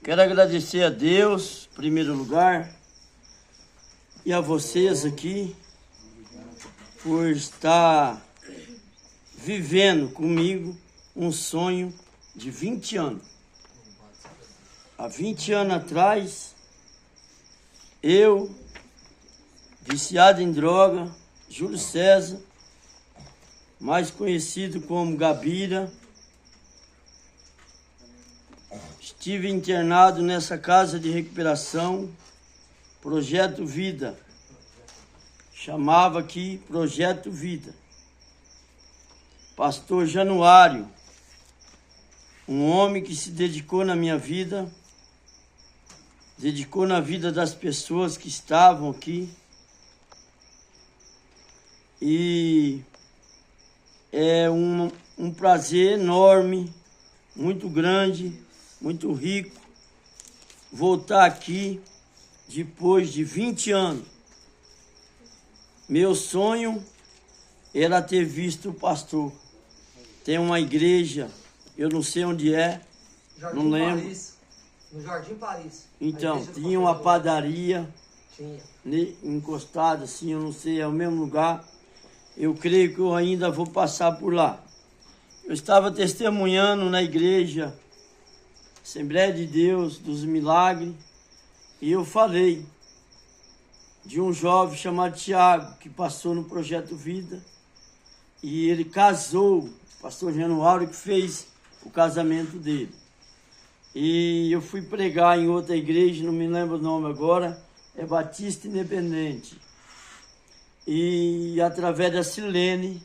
Quero agradecer a Deus, em primeiro lugar, e a vocês aqui, por estar vivendo comigo um sonho de 20 anos. Há 20 anos atrás, eu, viciado em droga, Júlio César, mais conhecido como Gabira, estive internado nessa casa de recuperação, Projeto Vida. Chamava aqui Projeto Vida. Pastor Januário, um homem que se dedicou na minha vida, dedicou na vida das pessoas que estavam aqui. E é um prazer enorme, muito grande, muito rico, voltar aqui depois de 20 anos. Meu sonho era ter visto o pastor. Tem uma igreja, eu não sei onde é, Jardim não lembro. Paris, no Jardim Paris. Então, tinha uma padaria Tinha. encostada assim, eu não sei, é o mesmo lugar. Eu creio que eu ainda vou passar por lá. Eu estava testemunhando na igreja Assembleia de Deus dos Milagres, e eu falei de um jovem chamado Tiago, que passou no Projeto Vida, e ele casou, pastor Januário que fez o casamento dele. E eu fui pregar em outra igreja, não me lembro o nome agora, é Batista Independente. E através da Silene,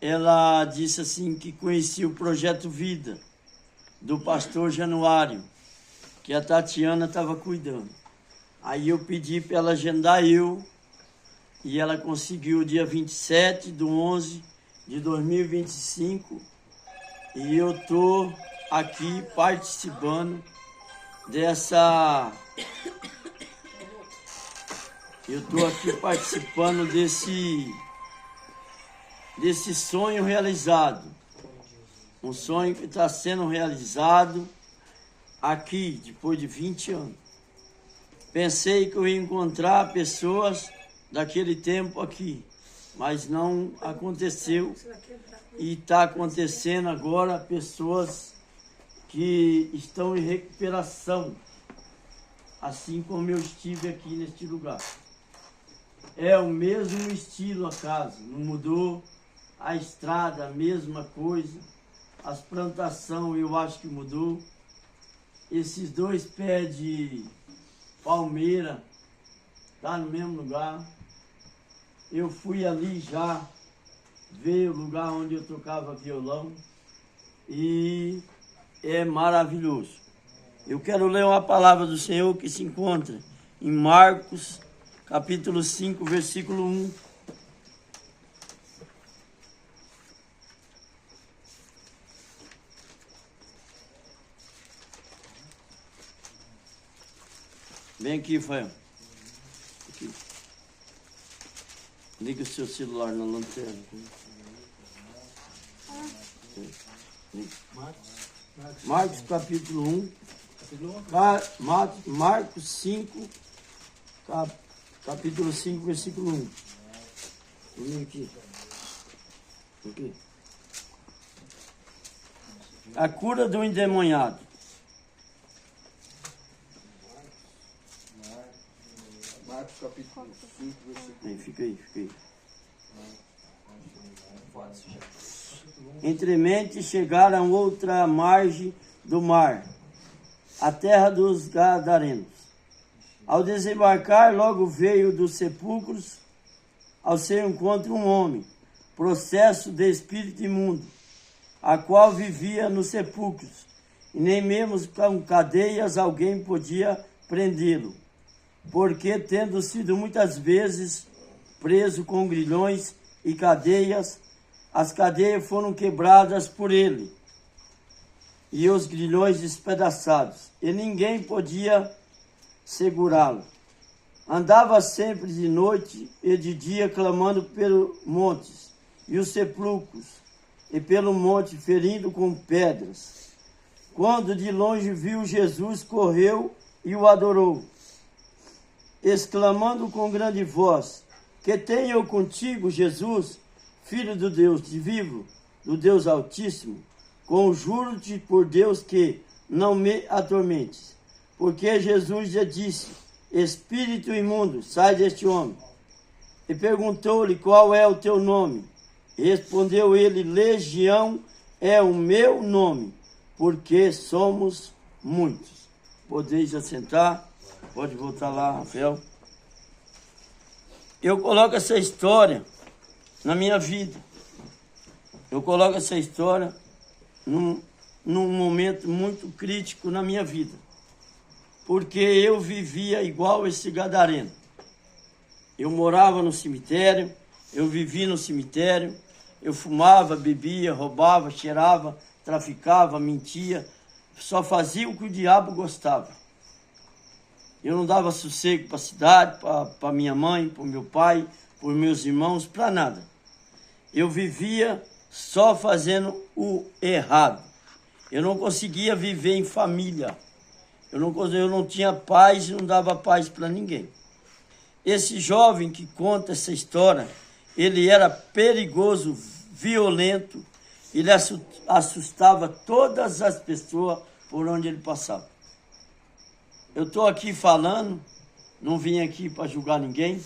ela disse assim que conhecia o Projeto Vida, do pastor Januário, que a Tatiana estava cuidando. Aí eu pedi para ela agendar e ela conseguiu dia 27/11/2025, e eu estou aqui participando dessa... Eu estou aqui participando desse sonho realizado. Um sonho que está sendo realizado aqui, depois de 20 anos. Pensei que eu ia encontrar pessoas daquele tempo aqui, mas não aconteceu. E está acontecendo agora pessoas que estão em recuperação, assim como eu estive aqui neste lugar. É o mesmo estilo a casa, não mudou. A estrada, a mesma coisa. As plantações eu acho que mudou. Esses 2 pés de palmeira tá no mesmo lugar. Eu fui ali já ver o lugar onde eu tocava violão e é maravilhoso. Eu quero ler uma palavra do Senhor que se encontra em Marcos, capítulo 5, versículo 1. Vem aqui, Fael. Aqui. Liga o seu celular na lanterna. Marcos capítulo 1. Marcos 5, capítulo 5, versículo 1. Vem aqui. Aqui. A cura do endemoniado. Marcos capítulo 5, versículo 1. Fica aí. Entremente chegaram a outra margem do mar, a terra dos Gadarenos. Ao desembarcar, logo veio dos sepulcros ao seu encontro um homem, possesso de espírito imundo, a qual vivia nos sepulcros, e nem mesmo com cadeias alguém podia prendê-lo, porque, tendo sido muitas vezes preso com grilhões e cadeias, as cadeias foram quebradas por ele, e os grilhões despedaçados, e ninguém podia segurá-lo. Andava sempre de noite e de dia clamando pelos montes e os sepulcros, e pelo monte ferindo com pedras quando de longe viu Jesus, correu e o adorou, exclamando com grande voz: que tenho eu contigo, Jesus, Filho do Deus vivo, do Deus Altíssimo? Conjuro-te por Deus que não me atormentes. Porque Jesus lhe disse: espírito imundo, sai deste homem. E perguntou-lhe: qual é o teu nome? Respondeu ele: Legião é o meu nome, porque somos muitos. Podeis assentar? Pode voltar lá, Rafael. Eu coloco essa história na minha vida. Eu coloco essa história num momento muito crítico na minha vida. Porque eu vivia igual esse gadareno. Eu morava no cemitério, eu vivia no cemitério, eu fumava, bebia, roubava, cheirava, traficava, mentia, só fazia o que o diabo gostava. Eu não dava sossego para a cidade, para minha mãe, para o meu pai, para os meus irmãos, para nada. Eu vivia só fazendo o errado. Eu não conseguia viver em família. Eu não tinha paz e não dava paz para ninguém. Esse jovem que conta essa história, ele era perigoso, violento, ele assustava todas as pessoas por onde ele passava. Eu estou aqui falando, não vim aqui para julgar ninguém,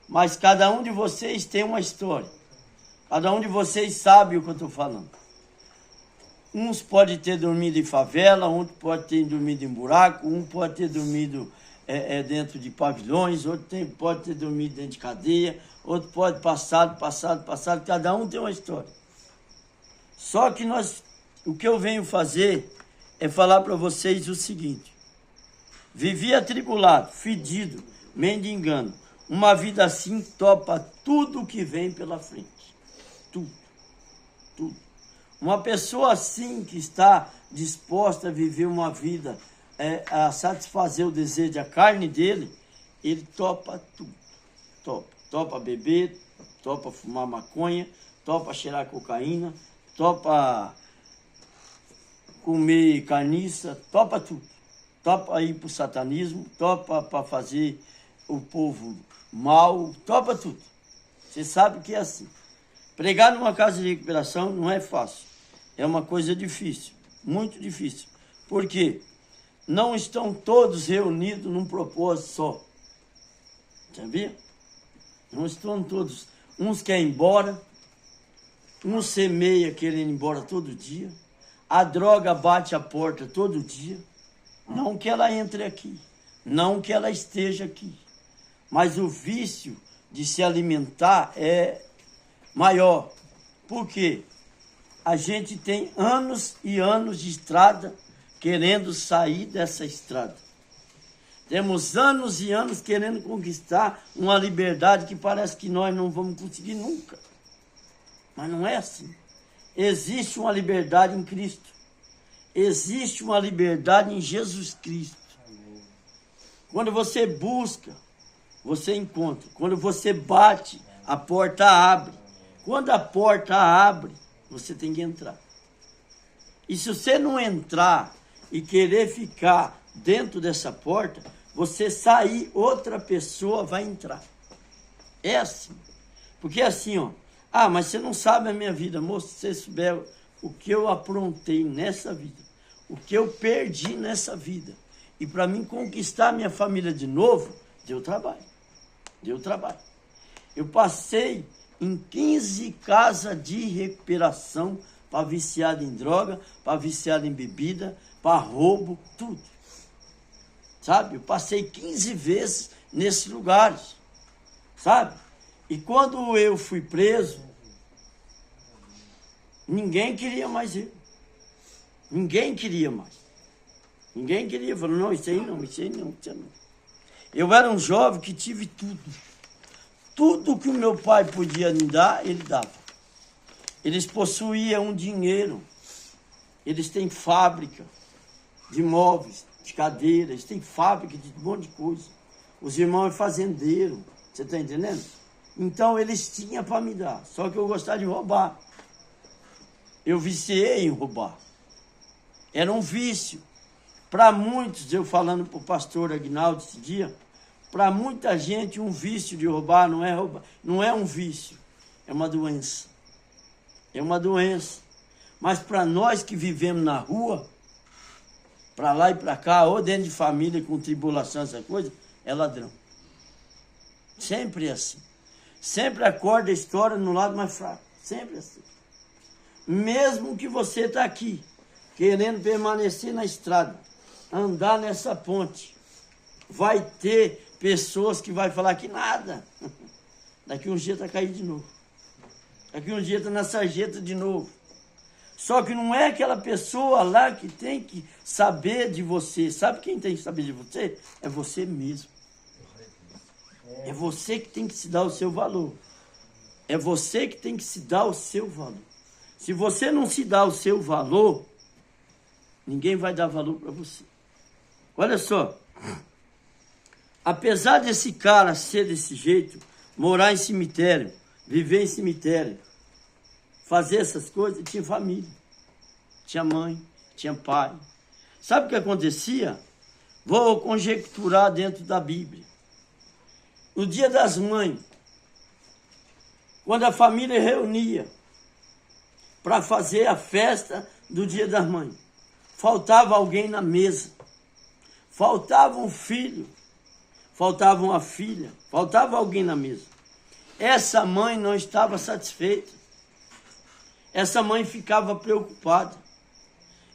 mas cada um de vocês tem uma história. Cada um de vocês sabe o que eu estou falando. Uns podem ter dormido em favela, outros podem ter dormido em buraco, um pode ter dormido dentro de pavilhões, outro pode ter dormido dentro de cadeia, outro pode passado, cada um tem uma história. Só que o que eu venho fazer é falar para vocês o seguinte: vivi atribulado, fedido, mendigando. Uma vida assim topa tudo que vem pela frente. Tudo. Uma pessoa assim que está disposta a viver uma vida, a satisfazer o desejo da carne dele, ele topa tudo. Topa beber, topa fumar maconha, topa cheirar cocaína, topa comer carniça, topa tudo. Topa ir para o satanismo, topa para fazer o povo mal, topa tudo. Você sabe que é assim. Pregar numa casa de recuperação não é fácil. É uma coisa difícil, muito difícil. Por quê? Não estão todos reunidos num propósito só. Sabia? Não estão todos. Uns querem ir embora, uns semeia querendo ir embora todo dia. A droga bate a porta todo dia. Não que ela entre aqui, não que ela esteja aqui. Mas o vício de se alimentar é maior. Por quê? A gente tem anos e anos de estrada querendo sair dessa estrada. Temos anos e anos querendo conquistar uma liberdade que parece que nós não vamos conseguir nunca. Mas não é assim. Existe uma liberdade em Cristo. Existe uma liberdade em Jesus Cristo. Quando você busca, você encontra. Quando você bate, a porta abre. Quando a porta abre, você tem que entrar. E se você não entrar e querer ficar dentro dessa porta, você sair, outra pessoa vai entrar. É assim. Porque é assim, ó. Ah, mas você não sabe a minha vida. Moço, se você souber o que eu aprontei nessa vida, o que eu perdi nessa vida, e para mim conquistar minha família de novo, deu trabalho. Deu trabalho. Eu passei em 15 casas de recuperação para viciado em droga, para viciado em bebida, para roubo, tudo. Sabe? Eu passei 15 vezes nesses lugares. Sabe? E quando eu fui preso, ninguém queria mais eu. Ninguém queria mais. Ninguém queria. Falou, não, isso aí não, isso aí não, isso aí não. Eu era um jovem que tive tudo. Tudo que o meu pai podia me dar, ele dava. Eles possuíam um dinheiro. Eles têm fábrica de móveis, de cadeiras, eles têm fábrica de um monte de coisa. Os irmãos é fazendeiro, você está entendendo? Então eles tinham para me dar, só que eu gostava de roubar. Eu viciei em roubar. Era um vício. Para muitos, eu falando para o pastor Aguinaldo esse dia, para muita gente um vício de roubar não é um vício, é uma doença. É uma doença. Mas para nós que vivemos na rua, para lá e para cá, ou dentro de família com tribulação, essa coisa, é ladrão. Sempre é assim. Sempre acorda a história no lado mais fraco. Sempre assim. Mesmo que você está aqui, querendo permanecer na estrada, andar nessa ponte, vai ter pessoas que vai falar que nada. Daqui uns dias está caindo de novo. Daqui uns dias está na sarjeta de novo. Só que não é aquela pessoa lá que tem que saber de você. Sabe quem tem que saber de você? É você mesmo. É você que tem que se dar o seu valor. É você que tem que se dar o seu valor. Se você não se dá o seu valor, ninguém vai dar valor para você. Olha só. Apesar desse cara ser desse jeito, morar em cemitério, viver em cemitério, fazer essas coisas, tinha família. Tinha mãe, tinha pai. Sabe o que acontecia? Vou conjecturar dentro da Bíblia. No dia das mães, quando a família reunia para fazer a festa do dia das mães, faltava alguém na mesa, faltava um filho, faltava uma filha, faltava alguém na mesa. Essa mãe não estava satisfeita. Essa mãe ficava preocupada.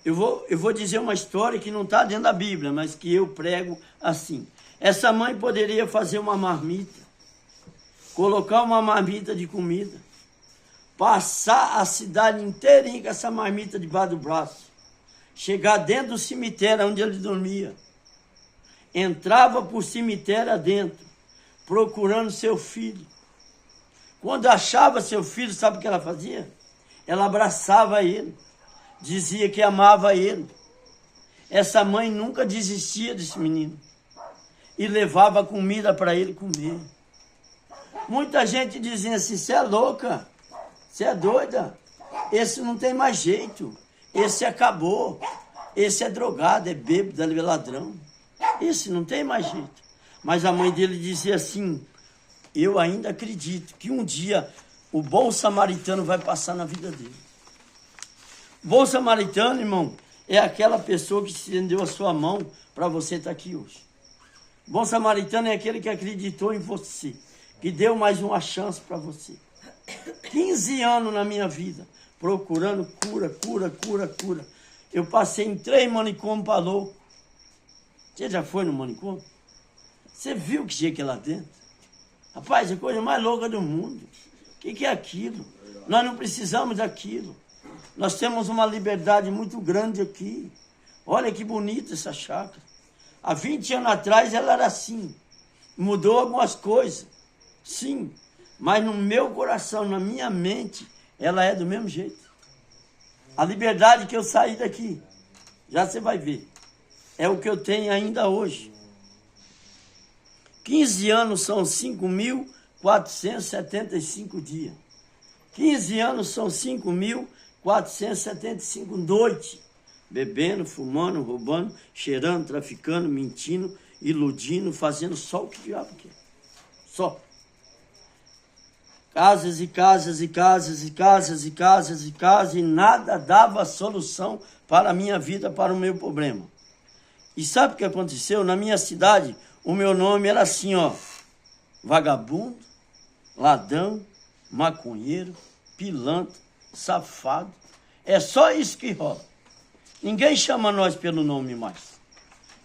Eu vou dizer uma história que não está dentro da Bíblia, mas que eu prego assim. Essa mãe poderia fazer uma marmita, colocar uma marmita de comida, passar a cidade inteirinha com essa marmita debaixo do braço, chegar dentro do cemitério onde ele dormia, entrava por cemitério adentro, procurando seu filho. Quando achava seu filho, sabe o que ela fazia? Ela abraçava ele, dizia que amava ele. Essa mãe nunca desistia desse menino e levava comida para ele comer. Muita gente dizia assim, você é louca, você é doida, esse não tem mais jeito, esse acabou, esse é drogado, é bêbado, é ladrão, esse não tem mais jeito. Mas a mãe dele dizia assim, eu ainda acredito que um dia o bom samaritano vai passar na vida dele. Bom samaritano, irmão, é aquela pessoa que estendeu a sua mão para você estar aqui hoje. Bom samaritano é aquele que acreditou em você, que deu mais uma chance para você. 15 anos na minha vida, procurando cura. Eu passei em 3 manicômios para louco. Você já foi no manicômio? Você viu o que tinha aqui lá dentro? Rapaz, é a coisa mais louca do mundo. O que é aquilo? Nós não precisamos daquilo. Nós temos uma liberdade muito grande aqui. Olha que bonita essa chácara. Há 20 anos atrás ela era assim. Mudou algumas coisas. Sim. Mas no meu coração, na minha mente, ela é do mesmo jeito. A liberdade que eu saí daqui, já você vai ver, é o que eu tenho ainda hoje. 15 anos são 5.475 dias. 15 anos são 5.475 noites. Bebendo, fumando, roubando, cheirando, traficando, mentindo, iludindo, fazendo só o que o diabo quer. Só. Casas e casas e casas e casas e casas e casas e nada dava solução para a minha vida, para o meu problema. E sabe o que aconteceu? Na minha cidade, o meu nome era assim, ó. Vagabundo, ladrão, maconheiro, pilantra, safado. É só isso que rola. Ninguém chama nós pelo nome mais.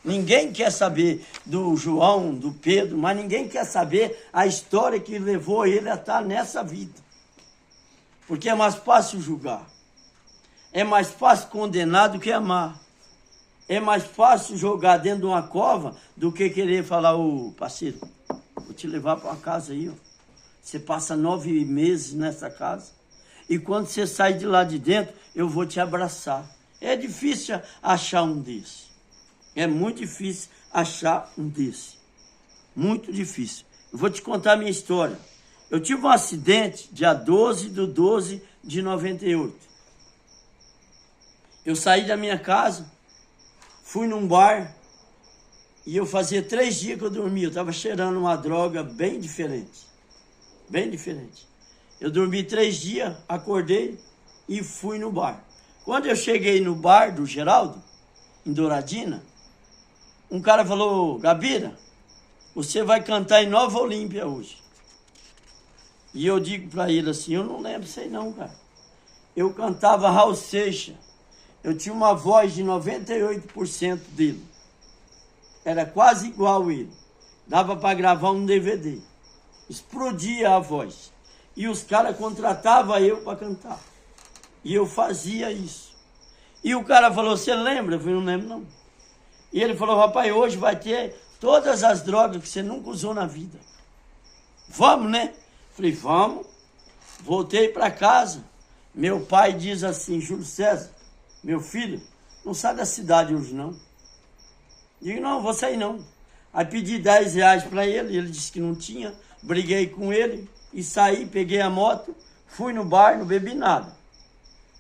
Ninguém quer saber do João, do Pedro, mas ninguém quer saber a história que levou ele a estar nessa vida. Porque é mais fácil julgar. É mais fácil condenar do que amar. É mais fácil jogar dentro de uma cova do que querer falar, ô parceiro, vou te levar para uma casa aí, ó. Você passa 9 meses nessa casa. E quando você sai de lá de dentro, eu vou te abraçar. É difícil achar um desse. É muito difícil achar um desse. Muito difícil. Eu vou te contar a minha história. Eu tive um acidente dia 12 de 12 de 98. Eu saí da minha casa, fui num bar, e eu fazia 3 dias que eu dormia. Eu estava cheirando uma droga bem diferente. Bem diferente. Eu dormi 3 dias, acordei e fui no bar. Quando eu cheguei no bar do Geraldo, em Douradina, um cara falou: Gabira, você vai cantar em Nova Olímpia hoje. E eu digo para ele assim: eu não lembro, sei não, cara. Eu cantava Raul Seixas. Eu tinha uma voz de 98% dele. Era quase igual ele. Dava para gravar um DVD. Explodia a voz. E os caras contratavam eu para cantar. E eu fazia isso. E o cara falou: você lembra? Eu falei: não lembro não. E ele falou: rapaz, hoje vai ter todas as drogas que você nunca usou na vida. Vamos, né? Falei: vamos. Voltei para casa. Meu pai diz assim: Júlio César, meu filho, não sai da cidade hoje não. Digo: não, vou sair não. Aí pedi 10 reais para ele disse que não tinha. Briguei com ele e saí, peguei a moto, fui no bar, não bebi nada.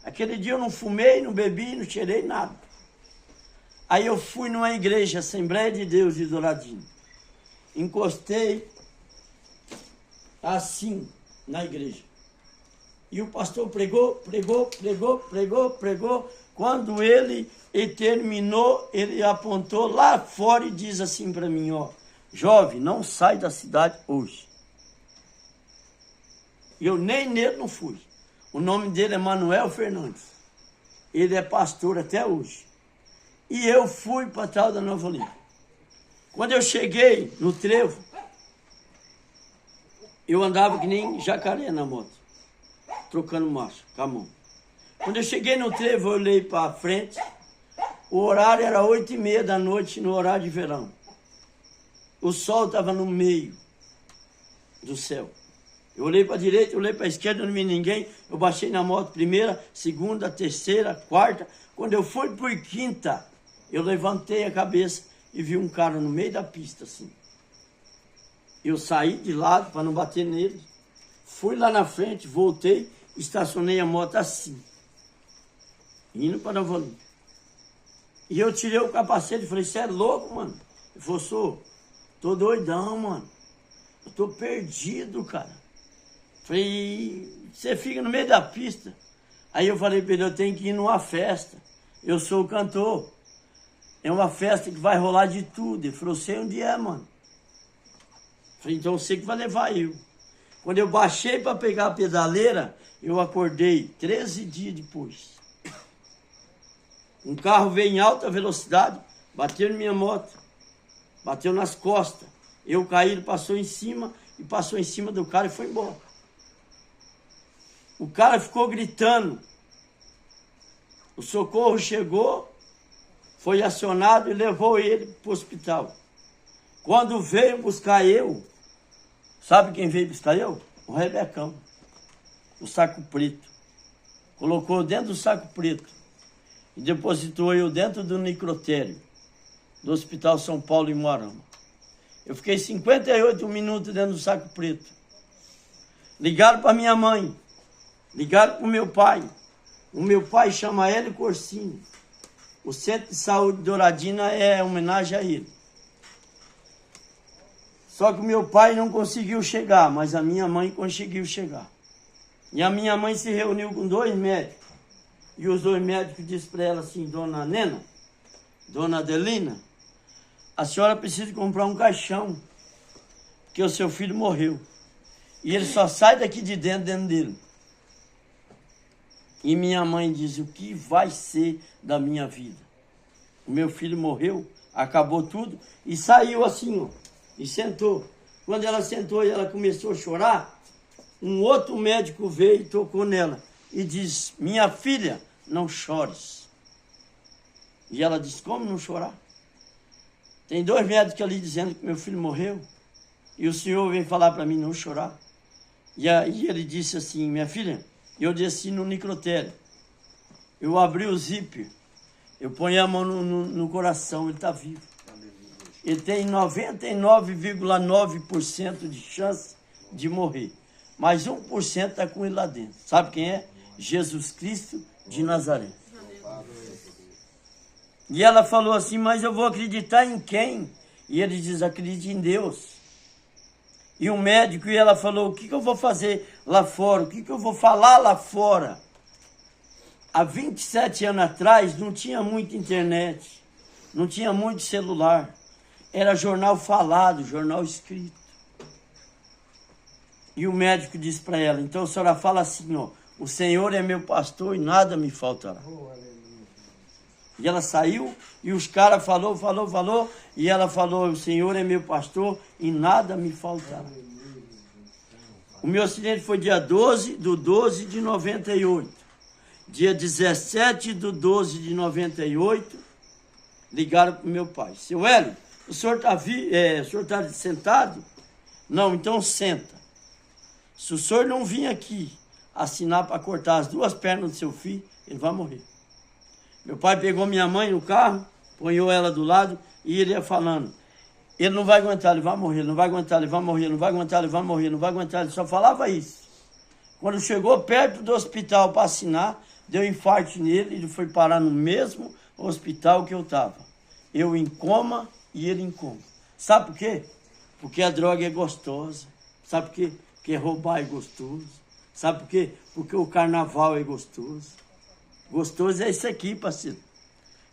Aquele dia eu não fumei, não bebi, não cheirei nada. Aí eu fui numa igreja, Assembleia de Deus de Douradina. Encostei assim na igreja. E o pastor pregou. Quando ele terminou, ele apontou lá fora e diz assim para mim: ó, jovem, não sai da cidade hoje. Eu nem nele não fui. O nome dele é Manuel Fernandes. Ele é pastor até hoje. E eu fui para tal da Nova Olímpia. Quando eu cheguei no trevo, eu andava que nem jacaré na moto, trocando marcha com a mão. Quando eu cheguei no trevo, eu olhei para frente. O horário era 8h30 da noite, no horário de verão. O sol estava no meio do céu. Eu olhei para a direita, eu olhei para a esquerda, não vi ninguém. Eu baixei na moto primeira, segunda, terceira, quarta. Quando eu fui por quinta, eu levantei a cabeça e vi um cara no meio da pista, assim. Eu saí de lado para não bater nele. Fui lá na frente, voltei, estacionei a moto assim, indo para Nova Olímpia. E eu tirei o capacete e falei: você é louco, mano? Ele falou: tô doidão, mano. Eu tô perdido, cara. Falei: você fica no meio da pista. Aí eu falei para ele: eu tenho que ir numa festa. Eu sou o cantor. É uma festa que vai rolar de tudo. Ele falou: sei onde é, mano. Falei: então você que vai levar eu. Quando eu baixei para pegar a pedaleira, eu acordei 13 dias depois. Um carro veio em alta velocidade, bateu na minha moto, bateu nas costas. Eu caí, ele passou em cima do cara e foi embora. O cara ficou gritando. O socorro chegou, foi acionado e levou ele para o hospital. Quando veio buscar eu, sabe quem veio buscar eu? O Rebecão, o saco preto. Colocou dentro do saco preto e depositou eu dentro do necrotério do Hospital São Paulo em Moarama. Eu fiquei 58 minutos dentro do saco preto. Ligaram para minha mãe, ligaram para o meu pai. O meu pai chama Hélio Corsini. O Centro de Saúde de Douradina é homenagem a ele. Só que o meu pai não conseguiu chegar, mas a minha mãe conseguiu chegar. E a minha mãe se reuniu com 2 médicos. E os 2 médicos disseram para ela assim: dona Nena, dona Adelina, a senhora precisa comprar um caixão, porque o seu filho morreu. E ele só sai daqui de dentro dele. E minha mãe diz: o que vai ser da minha vida? O meu filho morreu, acabou tudo, e saiu assim, ó, e sentou. Quando ela sentou e ela começou a chorar, um outro médico veio e tocou nela e diz: minha filha, não chores. E ela disse: como não chorar? Tem 2 médicos ali dizendo que meu filho morreu, e o senhor vem falar para mim não chorar. E aí ele disse assim: minha filha, eu desci no necrotério, eu abri o zíper, eu ponho a mão no coração, ele está vivo. Ele tem 99,9% de chance de morrer, mas 1% está com ele lá dentro. Sabe quem é? Jesus Cristo de Nazaré. E ela falou assim, mas eu vou acreditar em quem? E ele diz, acredite em Deus. E o médico, e ela falou, o que eu vou fazer lá fora? O que eu vou falar lá fora? Há 27 anos atrás, não tinha muita internet, não tinha muito celular. Era jornal falado, jornal escrito. E o médico disse para ela, então a senhora fala assim, ó, o Senhor é meu pastor e nada me faltará. E ela saiu e os caras falou, e ela falou, o Senhor é meu pastor e nada me faltará. O meu acidente foi dia 12 de 12 de 98. Dia 17 de 12 de 98, ligaram para o meu pai. Seu Hélio, o senhor está sentado? Não, então senta. Se o senhor não vir aqui assinar para cortar as duas pernas do seu filho, ele vai morrer. Meu pai pegou minha mãe no carro, ponhou ela do lado e ele ia falando. Ele não vai aguentar, ele vai morrer, ele não vai aguentar, ele vai morrer, não vai aguentar, ele vai morrer, não vai aguentar. Ele só falava isso. Quando chegou perto do hospital para assinar, deu infarto nele, ele foi parar no mesmo hospital que eu estava. Eu em coma e ele em coma. Sabe por quê? Porque a droga é gostosa. Sabe por quê? Porque roubar é gostoso. Sabe por quê? Porque o carnaval é gostoso. Gostoso é isso aqui, parceiro.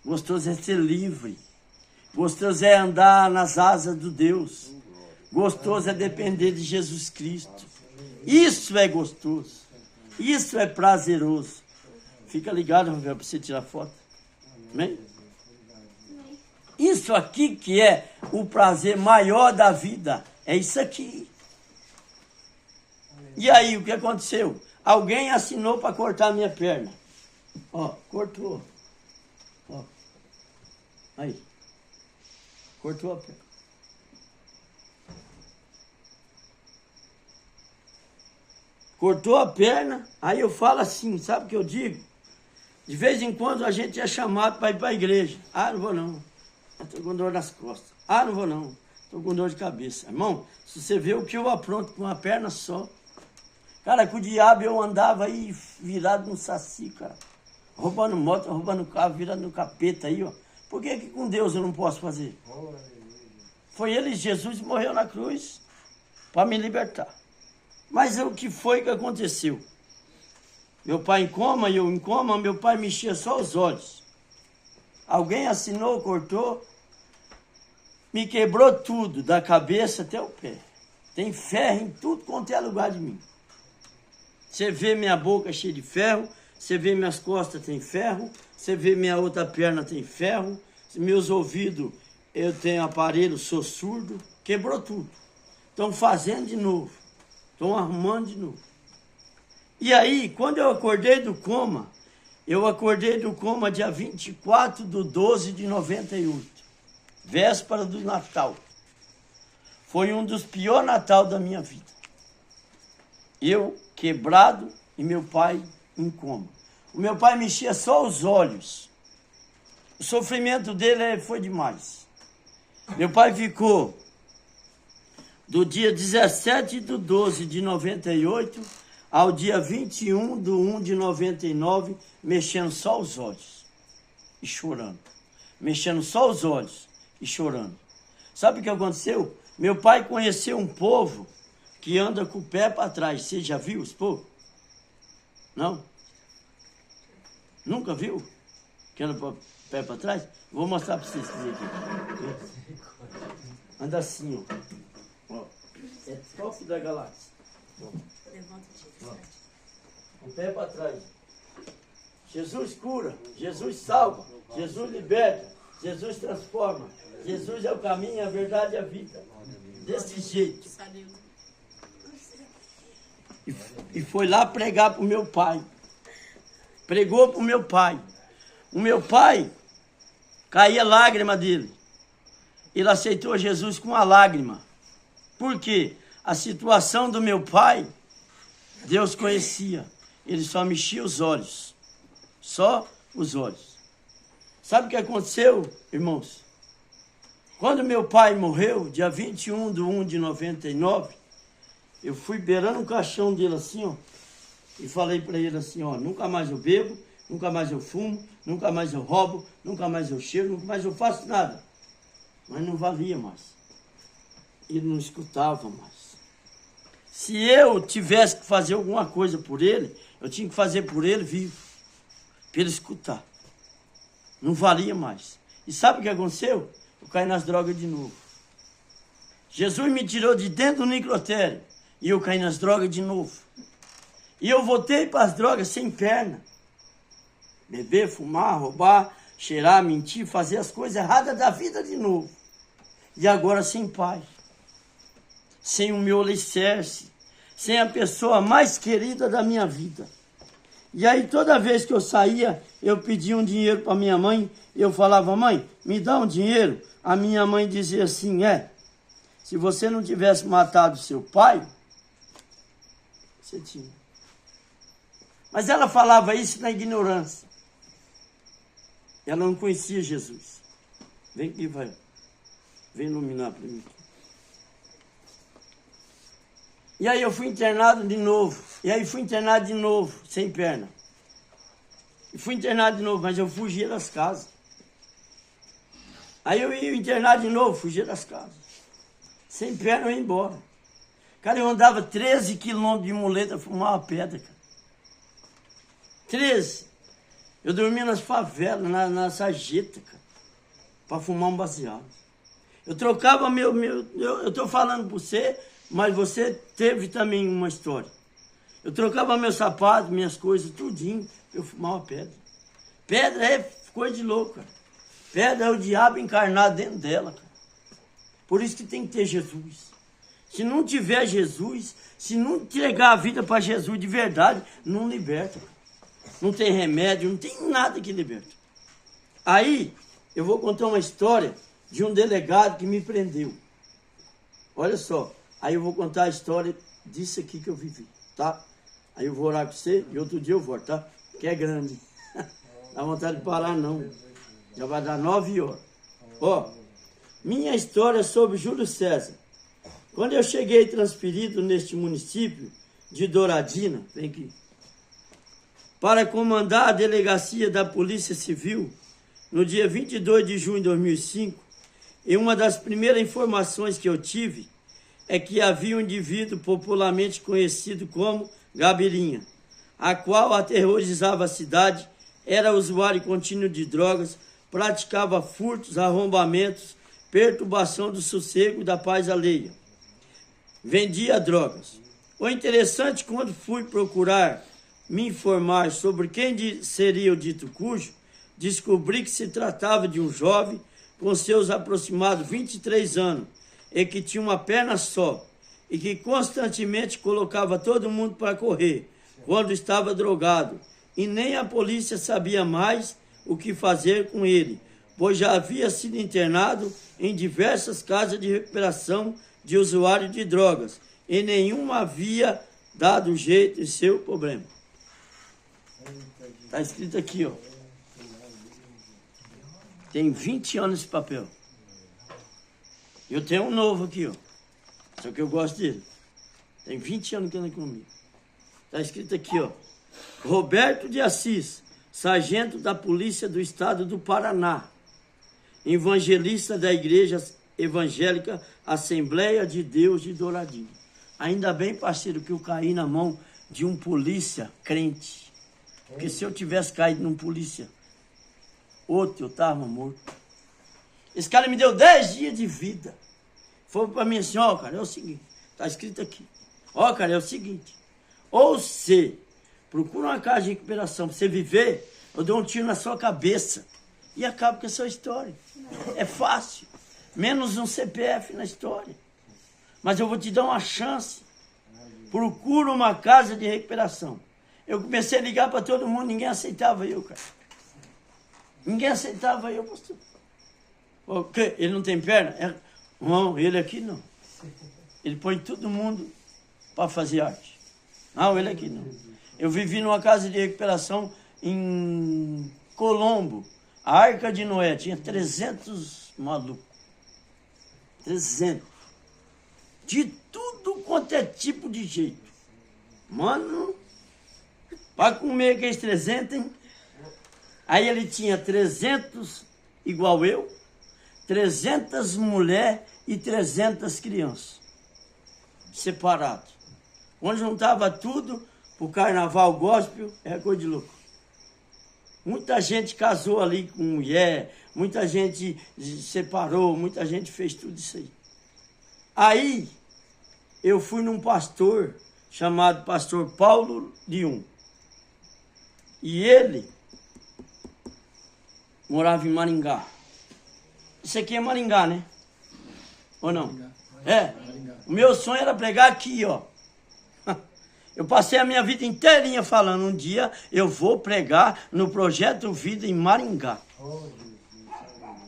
Gostoso é ser livre. Gostoso é andar nas asas do Deus. Gostoso é depender de Jesus Cristo. Isso é gostoso. Isso é prazeroso. Fica ligado, Rafael, para você tirar foto. Amém? Isso aqui que é o prazer maior da vida. É isso aqui. E aí, o que aconteceu? Alguém assinou para cortar a minha perna. Ó, cortou. Ó. Aí. Cortou a perna. Cortou a perna, aí eu falo assim, sabe o que eu digo? De vez em quando a gente é chamado para ir para a igreja. Ah, não vou não. Estou com dor nas costas. Ah, não vou não. Estou com dor de cabeça. Irmão, se você vê o que eu apronto com uma perna só. Cara, com o diabo eu andava aí virado no saci, cara. Roubando moto, roubando carro, virado no capeta aí, ó. Por que com Deus eu não posso fazer? Foi ele, Jesus, morreu na cruz para me libertar. Mas o que foi que aconteceu? Meu pai em coma, eu em coma, meu pai mexia só os olhos. Alguém assinou, cortou, me quebrou tudo, da cabeça até o pé. Tem ferro em tudo quanto é lugar de mim. Você vê minha boca cheia de ferro, você vê minhas costas tem ferro, você vê minha outra perna tem ferro, meus ouvidos, eu tenho aparelho, sou surdo, quebrou tudo. Estão fazendo de novo, estão arrumando de novo. E aí, quando eu acordei do coma dia 24 de 12 de 98, véspera do Natal. Foi um dos piores Natal da minha vida. Eu quebrado e meu pai em coma. O meu pai mexia só os olhos. O sofrimento dele foi demais. Meu pai ficou do dia 17 de 12 de 98 ao dia 21 de 1 de 99, mexendo só os olhos e chorando. Mexendo só os olhos e chorando. Sabe o que aconteceu? Meu pai conheceu um povo que anda com o pé para trás. Você já viu os povos? Não? Nunca viu? Que anda com o pé para trás? Vou mostrar para vocês aqui. Anda assim, ó. É top da galáxia. Ó. O pé para trás. Jesus cura, Jesus salva, Jesus liberta, Jesus transforma. Jesus é o caminho, a verdade e a vida. Desse jeito. E foi lá pregar para o meu pai. Pregou para o meu pai. O meu pai, caía lágrima dele. Ele aceitou Jesus com uma lágrima. Por quê? A situação do meu pai, Deus conhecia. Ele só mexia os olhos. Só os olhos. Sabe o que aconteceu, irmãos? Quando meu pai morreu, dia 21 de 1 de 99, eu fui beirando o caixão dele assim, ó, e falei para ele assim, ó, nunca mais eu bebo, nunca mais eu fumo, nunca mais eu roubo, nunca mais eu cheiro, nunca mais eu faço nada. Mas não valia mais. Ele não escutava mais. Se eu tivesse que fazer alguma coisa por ele, eu tinha que fazer por ele vivo, para ele escutar. Não valia mais. E sabe o que aconteceu? Eu caí nas drogas de novo. Jesus me tirou de dentro do necrotério e eu caí nas drogas de novo. E eu voltei para as drogas sem perna. Beber, fumar, roubar, cheirar, mentir, fazer as coisas erradas da vida de novo. E agora sem paz. Sem o meu alicerce. Sem a pessoa mais querida da minha vida. E aí toda vez que eu saía, eu pedia um dinheiro para minha mãe. Eu falava, mãe, me dá um dinheiro. A minha mãe dizia assim, se você não tivesse matado seu pai, você tinha. Mas ela falava isso na ignorância. Ela não conhecia Jesus. Vem aqui, vai. Vem iluminar para mim. E aí eu fui internado de novo. E aí fui internado de novo, sem perna. E fui internado de novo, mas eu fugia das casas. Aí eu ia internado de novo, fugia das casas. Sem perna eu ia embora. Cara, eu andava 13 quilômetros de muleta, fumava pedra, cara. 13. Eu dormia nas favelas, na sarjeta, cara. Pra fumar um baseado. Eu trocava eu tô falando pra você, mas você teve também uma história. Eu trocava meus sapatos, minhas coisas, tudinho, eu fumava pedra. Pedra é coisa de louco, cara. Pedra é o diabo encarnado dentro dela, cara. Por isso que tem que ter Jesus. Se não tiver Jesus, se não entregar a vida para Jesus de verdade, não liberta, cara. Não tem remédio, não tem nada que liberta. Aí, eu vou contar uma história de um delegado que me prendeu. Olha só. Aí eu vou contar a história disso aqui que eu vivi, tá? Aí eu vou orar com você e outro dia eu volto, tá? Que é grande. Dá vontade de parar, não. Já vai dar 9 horas. Ó, minha história sobre Júlio César. Quando eu cheguei transferido neste município de Douradina, vem aqui, para comandar a delegacia da Polícia Civil, no dia 22 de junho de 2005, e uma das primeiras informações que eu tive é que havia um indivíduo popularmente conhecido como Gabirinha, a qual aterrorizava a cidade, era usuário contínuo de drogas, praticava furtos, arrombamentos, perturbação do sossego e da paz alheia. Vendia drogas. O interessante, quando fui procurar me informar sobre quem seria o dito cujo, descobri que se tratava de um jovem com seus aproximados 23 anos, e que tinha uma perna só, e que constantemente colocava todo mundo para correr, quando estava drogado, e nem a polícia sabia mais o que fazer com ele, pois já havia sido internado em diversas casas de recuperação de usuários de drogas, e nenhuma havia dado jeito em seu problema. Está escrito aqui, ó. Tem 20 anos esse papel. Eu tenho um novo aqui, ó. Só que eu gosto dele. Tem 20 anos que anda comigo. Está escrito aqui, ó. Roberto de Assis, sargento da Polícia do Estado do Paraná. Evangelista da Igreja Evangélica Assembleia de Deus de Douradinho. Ainda bem, parceiro, que eu caí na mão de um polícia crente. Porque se eu tivesse caído num polícia outro, eu estava morto. Esse cara me deu 10 dias de vida. Falou para mim assim, ó, cara, é o seguinte, tá escrito aqui. Ó, cara, é o seguinte, ou você procura uma casa de recuperação para você viver, eu dou um tiro na sua cabeça e acabo com a sua história. É fácil. Menos um CPF na história. Mas eu vou te dar uma chance. Procura uma casa de recuperação. Eu comecei a ligar para todo mundo, ninguém aceitava eu, cara. Ninguém aceitava eu, pastor. O quê? Ele não tem perna? Não, ele aqui não. Ele põe todo mundo para fazer arte. Não, ele aqui não. Eu vivi numa casa de recuperação em Colombo. A Arca de Noé tinha 300 malucos. 300. De tudo quanto é tipo de jeito. Mano, para comer aqueles 300, hein? Aí ele tinha 300, igual eu, 300 mulheres e 300 crianças, separados. Quando juntava tudo, o carnaval gospel é coisa de louco. Muita gente casou ali com mulher, muita gente separou, muita gente fez tudo isso aí. Aí, eu fui num pastor chamado pastor Paulo Lium. E ele morava em Maringá. Isso aqui é Maringá, né? Ou não? Maringá. É. Maringá. O meu sonho era pregar aqui, ó. Eu passei a minha vida inteirinha falando, um dia eu vou pregar no Projeto Vida em Maringá.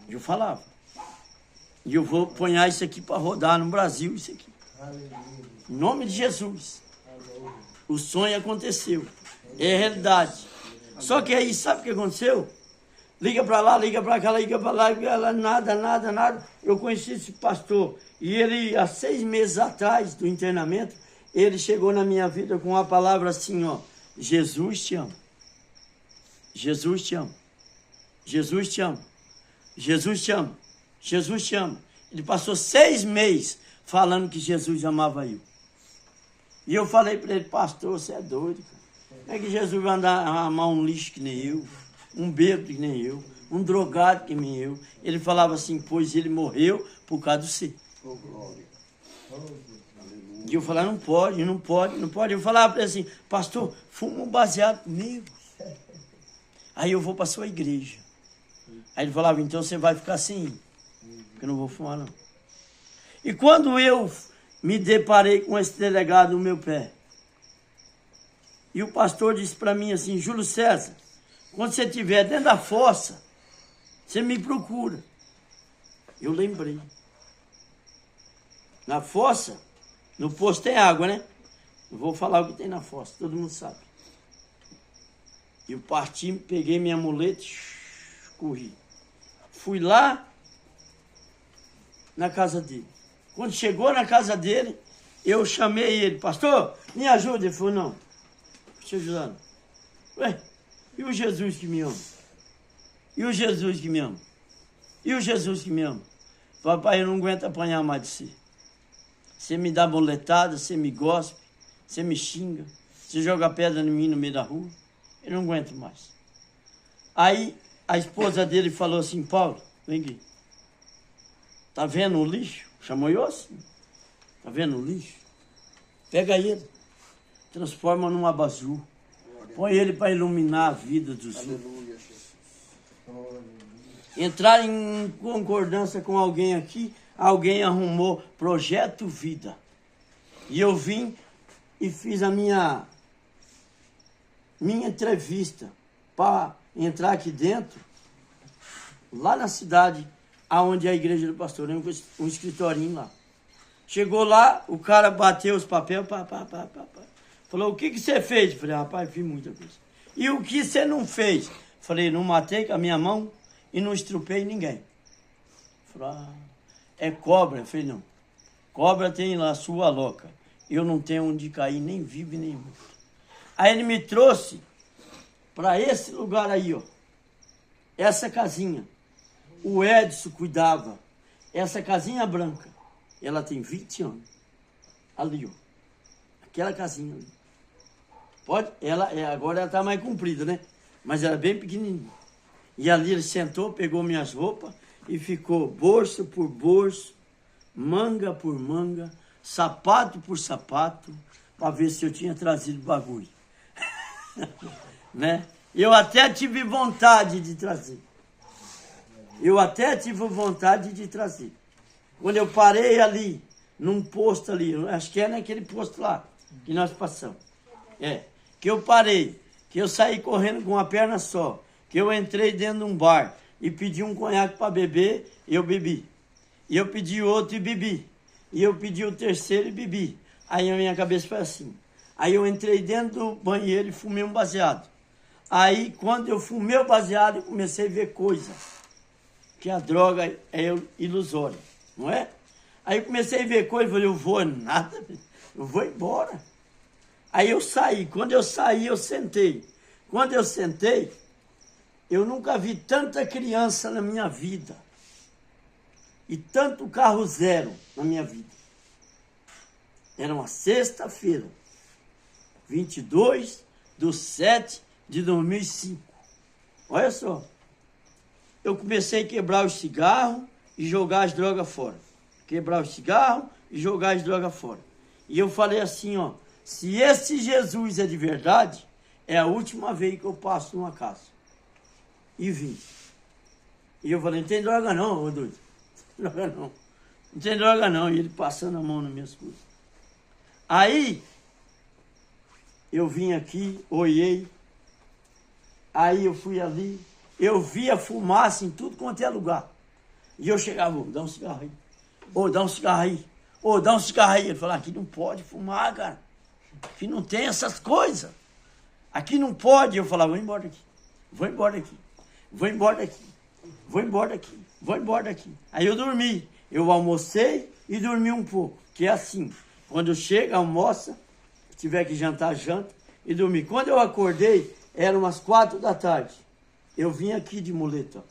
Eu falava. E eu vou ponhar isso aqui para rodar no Brasil, isso aqui. Em nome de Jesus. O sonho aconteceu. É realidade. Só que aí, sabe o que aconteceu? Liga para lá, liga para cá, liga para lá, nada. Eu conheci esse pastor. E ele, há 6 meses atrás do internamento, ele chegou na minha vida com uma palavra assim, ó. Jesus te ama. Jesus te ama. Jesus te ama. Jesus te ama. Jesus te ama. Ele passou 6 meses falando que Jesus amava eu. E eu falei para ele, pastor, você é doido, cara. Como é que Jesus vai andar a amar um lixo que nem eu, um bêbado que nem eu, um drogado que nem eu? Ele falava assim, pois ele morreu por causa do você. Oh, glória. E eu falava, não pode. Eu falava para ele assim, pastor, fuma um baseado comigo. Aí eu vou para a sua igreja. Aí ele falava, então você vai ficar assim, porque eu não vou fumar não. E quando eu me deparei com esse delegado no meu pé, e o pastor disse para mim assim, Júlio César, quando você estiver dentro da fossa, você me procura. Eu lembrei. Na fossa, no poço tem água, né? Eu vou falar o que tem na fossa, todo mundo sabe. Eu parti, peguei minha muleta, corri. Fui lá na casa dele. Quando chegou na casa dele, eu chamei ele, pastor, me ajuda. Ele falou, não, te ajudando. Ué, e o Jesus que me ama? E o Jesus que me ama? E o Jesus que me ama? Papai, eu não aguento apanhar mais de você. Você me dá boletada, você me gospe, você me xinga, você joga pedra em mim no meio da rua. Eu não aguento mais. Aí a esposa dele falou assim, Paulo, vem aqui. Tá vendo o lixo? Chamou eu assim. Tá vendo o lixo? Pega ele, transforma num abajur. Põe ele para iluminar a vida dos outros. Aleluia, Jesus. Entrar em concordância com alguém aqui, alguém arrumou Projeto Vida. E eu vim e fiz a minha entrevista para entrar aqui dentro, lá na cidade, aonde é a igreja do pastor, um escritorinho lá. Chegou lá, o cara bateu os papéis, falou, o que você fez? Falei, rapaz, fiz muita coisa. E o que você não fez? Falei, não matei com a minha mão e não estrupei ninguém. Falei, é cobra? Falei, não. Cobra tem lá sua louca. Eu não tenho onde cair, nem vivo nem morto. Aí ele me trouxe para esse lugar aí, ó. Essa casinha. O Edson cuidava. Essa casinha branca. Ela tem 20 anos. Ali, ó. Aquela casinha ali. Pode? Agora ela está mais comprida, né? Mas era bem pequenininha. E ali ele sentou, pegou minhas roupas e ficou bolso por bolso, manga por manga, sapato por sapato, para ver se eu tinha trazido bagulho. Né? Eu até tive vontade de trazer. Quando eu parei ali, num posto ali, acho que é naquele posto lá que nós passamos. Que eu parei, que eu saí correndo com uma perna só, que eu entrei dentro de um bar e pedi um conhaque para beber, eu bebi. E eu pedi outro e bebi. E eu pedi o terceiro e bebi. Aí a minha cabeça foi assim. Aí eu entrei dentro do banheiro e fumei um baseado. Aí quando eu fumei o baseado, eu comecei a ver coisa. Que a droga é ilusória, não é? Aí eu comecei a ver coisa, falei, eu vou nada, eu vou embora. Aí eu saí, quando eu saí, eu sentei. Quando eu sentei, Eu nunca vi tanta criança na minha vida. E tanto carro zero na minha vida. Era uma sexta-feira, 22/7/2005. Olha só. Eu comecei a quebrar os cigarros e jogar as drogas fora. Quebrar os cigarros e jogar as drogas fora. E eu falei assim, ó. Se esse Jesus é de verdade, é a última vez que eu passo numa casa. E vim. E eu falei, não tem droga não, ô doido. Não tem droga não. Não tem droga não. E ele passando a mão nas minhas coisas. Aí, eu vim aqui, olhei. Aí eu fui ali. Eu via fumaça em tudo quanto é lugar. E eu chegava, ô, dá um cigarro aí. Ô, dá um cigarro aí. Ô, dá um cigarro aí. Ele falava, aqui não pode fumar, cara. Aqui não tem essas coisas. Aqui não pode. Eu falava, vou embora daqui. Vou embora daqui. Vou embora daqui. Vou embora daqui. Vou embora daqui. Aí eu dormi. Eu almocei e dormi um pouco. Que é assim. Quando chega, almoça. Tiver que jantar, janta. E dormi. Quando eu acordei, eram umas 4 da tarde. Eu vim aqui de muleta.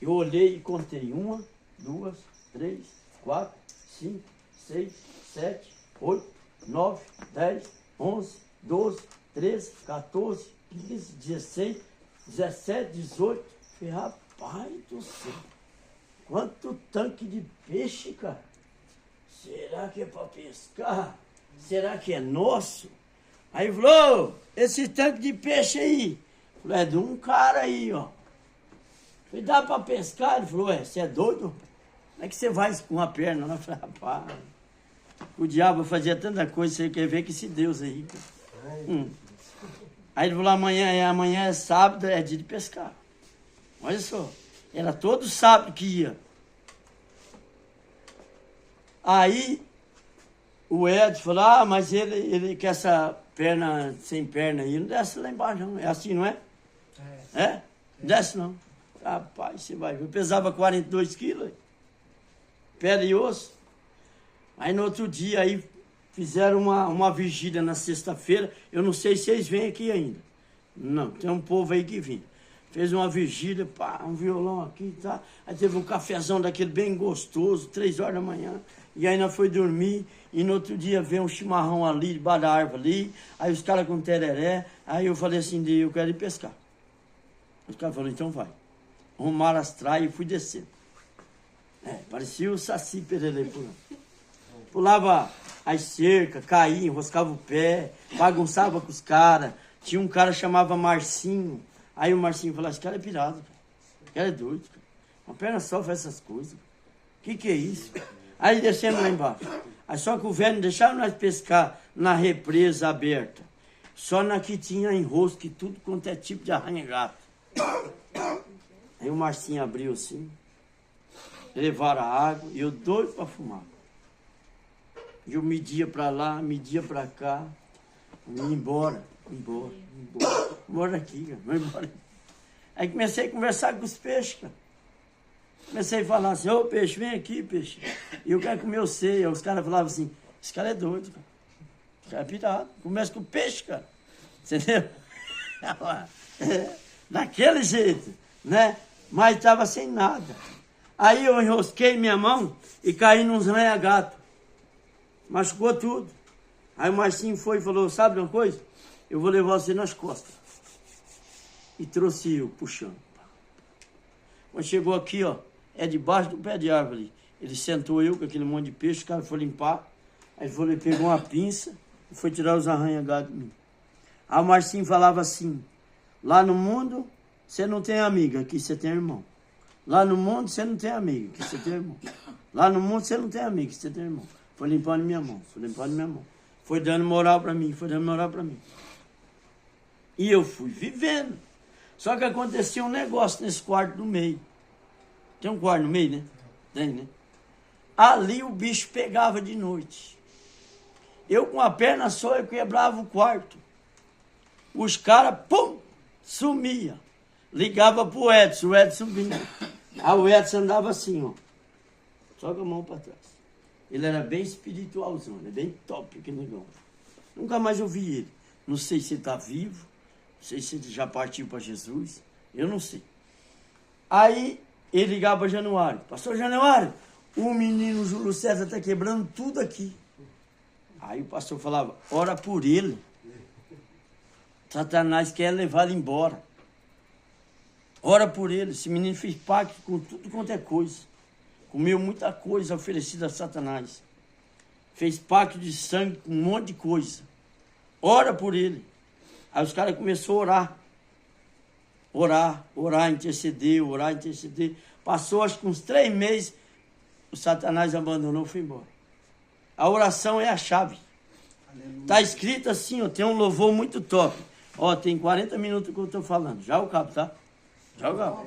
Eu olhei e contei. 1, 2, 3, 4, 5, 6, 7, 8, 9, 10, 11, 12, 13, 14, 15, 16, 17, 18. Falei, rapaz do céu. Quanto tanque de peixe, cara. Será que é para pescar? Será que é nosso? Aí falou, esse tanque de peixe aí. Falei, é de um cara aí, ó. Falei, dá para pescar? Ele falou, você é doido? Como é que você vai com a perna? Eu falei, rapaz, o diabo fazia tanta coisa, você quer ver que esse Deus aí. Aí ele falou, amanhã é sábado, é dia de pescar. Olha só, era todo sábado que ia. Aí o Edson falou, mas ele quer essa perna sem perna aí, não desce lá embaixo não, é assim, não é? É? Não desce não. Rapaz, você vai ver, eu pesava 42 quilos, pedra e osso. Aí no outro dia, aí fizeram uma vigília na sexta-feira, eu não sei se vocês vêm aqui ainda. Não, tem um povo aí que vem. Fez uma vigília, pá, um violão aqui, tá? Aí teve um cafezão daquele bem gostoso, 3 horas da manhã. E aí nós foi dormir, e no outro dia veio um chimarrão ali, debaixo da árvore ali. Aí os caras com tereré. Aí eu falei assim, eu quero ir pescar. Os caras falaram, então vai. Arrumaram as traias e fui descendo. Parecia o Saci Pererê pulando. Pulava as cercas, caía, enroscava o pé, bagunçava com os caras. Tinha um cara que chamava Marcinho. Aí o Marcinho falou, esse cara é pirado, esse cara é doido, cara. Uma perna só faz essas coisas. Que é isso? Aí descemos lá embaixo. Aí só que o velho não deixava nós pescar na represa aberta. Só na que tinha enrosco e tudo quanto é tipo de arranha-gato. Aí o Marcinho abriu assim, levaram a água e eu doido para fumar. E eu media para lá, media para cá, ia embora daqui, cara, vou embora. Aí comecei a conversar com os peixes, cara. Comecei a falar assim, ô peixe, vem aqui, peixe. E eu quero comer você. Aí os caras falavam assim, esse cara é doido, cara. Esse cara é pirado. Começa com o peixe, cara. Entendeu? Daquele jeito, né? Mas estava sem nada. Aí eu enrosquei minha mão e caí nos arranha-gato. Machucou tudo. Aí o Marcinho foi e falou, sabe de uma coisa? Eu vou levar você nas costas. E trouxe eu, puxando. Quando chegou aqui, ó, é debaixo do pé de árvore. Ele sentou eu com aquele monte de peixe, o cara foi limpar. Aí ele pegou uma pinça e foi tirar os arranha-gato de mim. Aí o Marcinho falava assim, lá no mundo você não tem amiga, aqui você tem irmão. Lá no mundo você não tem amiga, aqui você tem irmão. Lá no mundo você não tem amiga, aqui você tem irmão. Foi limpando minha mão, Foi dando moral para mim, E eu fui vivendo. Só que acontecia um negócio nesse quarto do meio. Tem um quarto no meio, né? Tem, né? Ali o bicho pegava de noite. Eu com a perna só, eu quebrava o quarto. Os caras, pum, sumia. Ligava pro Edson, o Edson vinha. Aí o Edson andava assim, ó. Só com a mão para trás. Ele era bem espiritualzão, ele é bem top, aquele negócio. Nunca mais eu vi ele. Não sei se ele tá vivo, sei se ele já partiu para Jesus, eu não sei. Aí ele ligava para Januário, pastor Januário, o menino Júlio César está quebrando tudo aqui. Aí o pastor falava, ora por ele. Satanás quer levá-lo embora. Ora por ele. Esse menino fez pacto com tudo quanto é coisa. Comeu muita coisa oferecida a Satanás. Fez pacto de sangue com um monte de coisa. Ora por ele. Aí os caras começaram a orar. Orar, interceder. Passou acho que uns 3 meses, o Satanás abandonou e foi embora. A oração é a chave. Está escrito assim, ó, tem um louvor muito top. Ó, tem 40 minutos que eu estou falando. Já o cabo, tá? Já o cabo.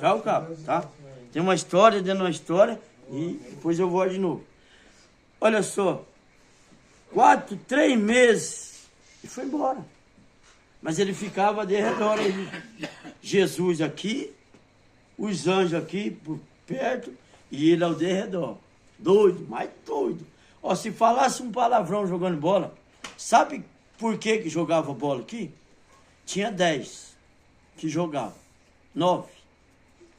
Já o cabo, tá? Tem uma história dentro de uma história e depois eu vou de novo. Olha só. 3 meses e foi embora. Mas ele ficava de redor aí. Jesus aqui, os anjos aqui por perto e ele ao de redor. Doido, mais doido. Ó, se falasse um palavrão jogando bola, sabe por que jogava bola aqui? Tinha 10 que jogavam. 9.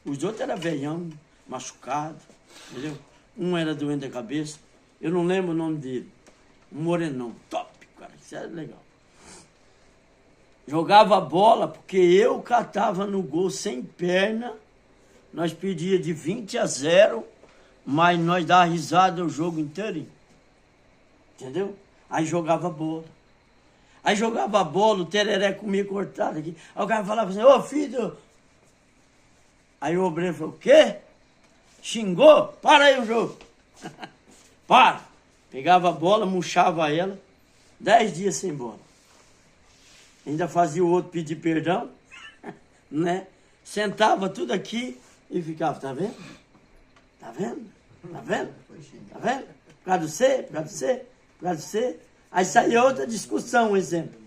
Os outros eram velhão, machucado, entendeu? Um era doente da cabeça. Eu não lembro o nome dele. Um morenão. Top, cara. Isso era legal. Jogava bola porque eu catava no gol sem perna. Nós pedíamos de 20-0, mas nós dava risada o jogo inteiro. Entendeu? Aí jogava bola. Aí jogava bola, o tereré comia cortado aqui. Aí o cara falava assim, ô filho. Aí o obreiro falou, o quê? Xingou? Para aí o jogo. Para. Pegava a bola, murchava ela. 10 dias sem bola. Ainda fazia o outro pedir perdão, né? Sentava tudo aqui e ficava, tá vendo? Tá vendo? Tá vendo? Tá vendo? Por causa de você, por causa de você, por causa de você. Aí saía outra discussão, um exemplo.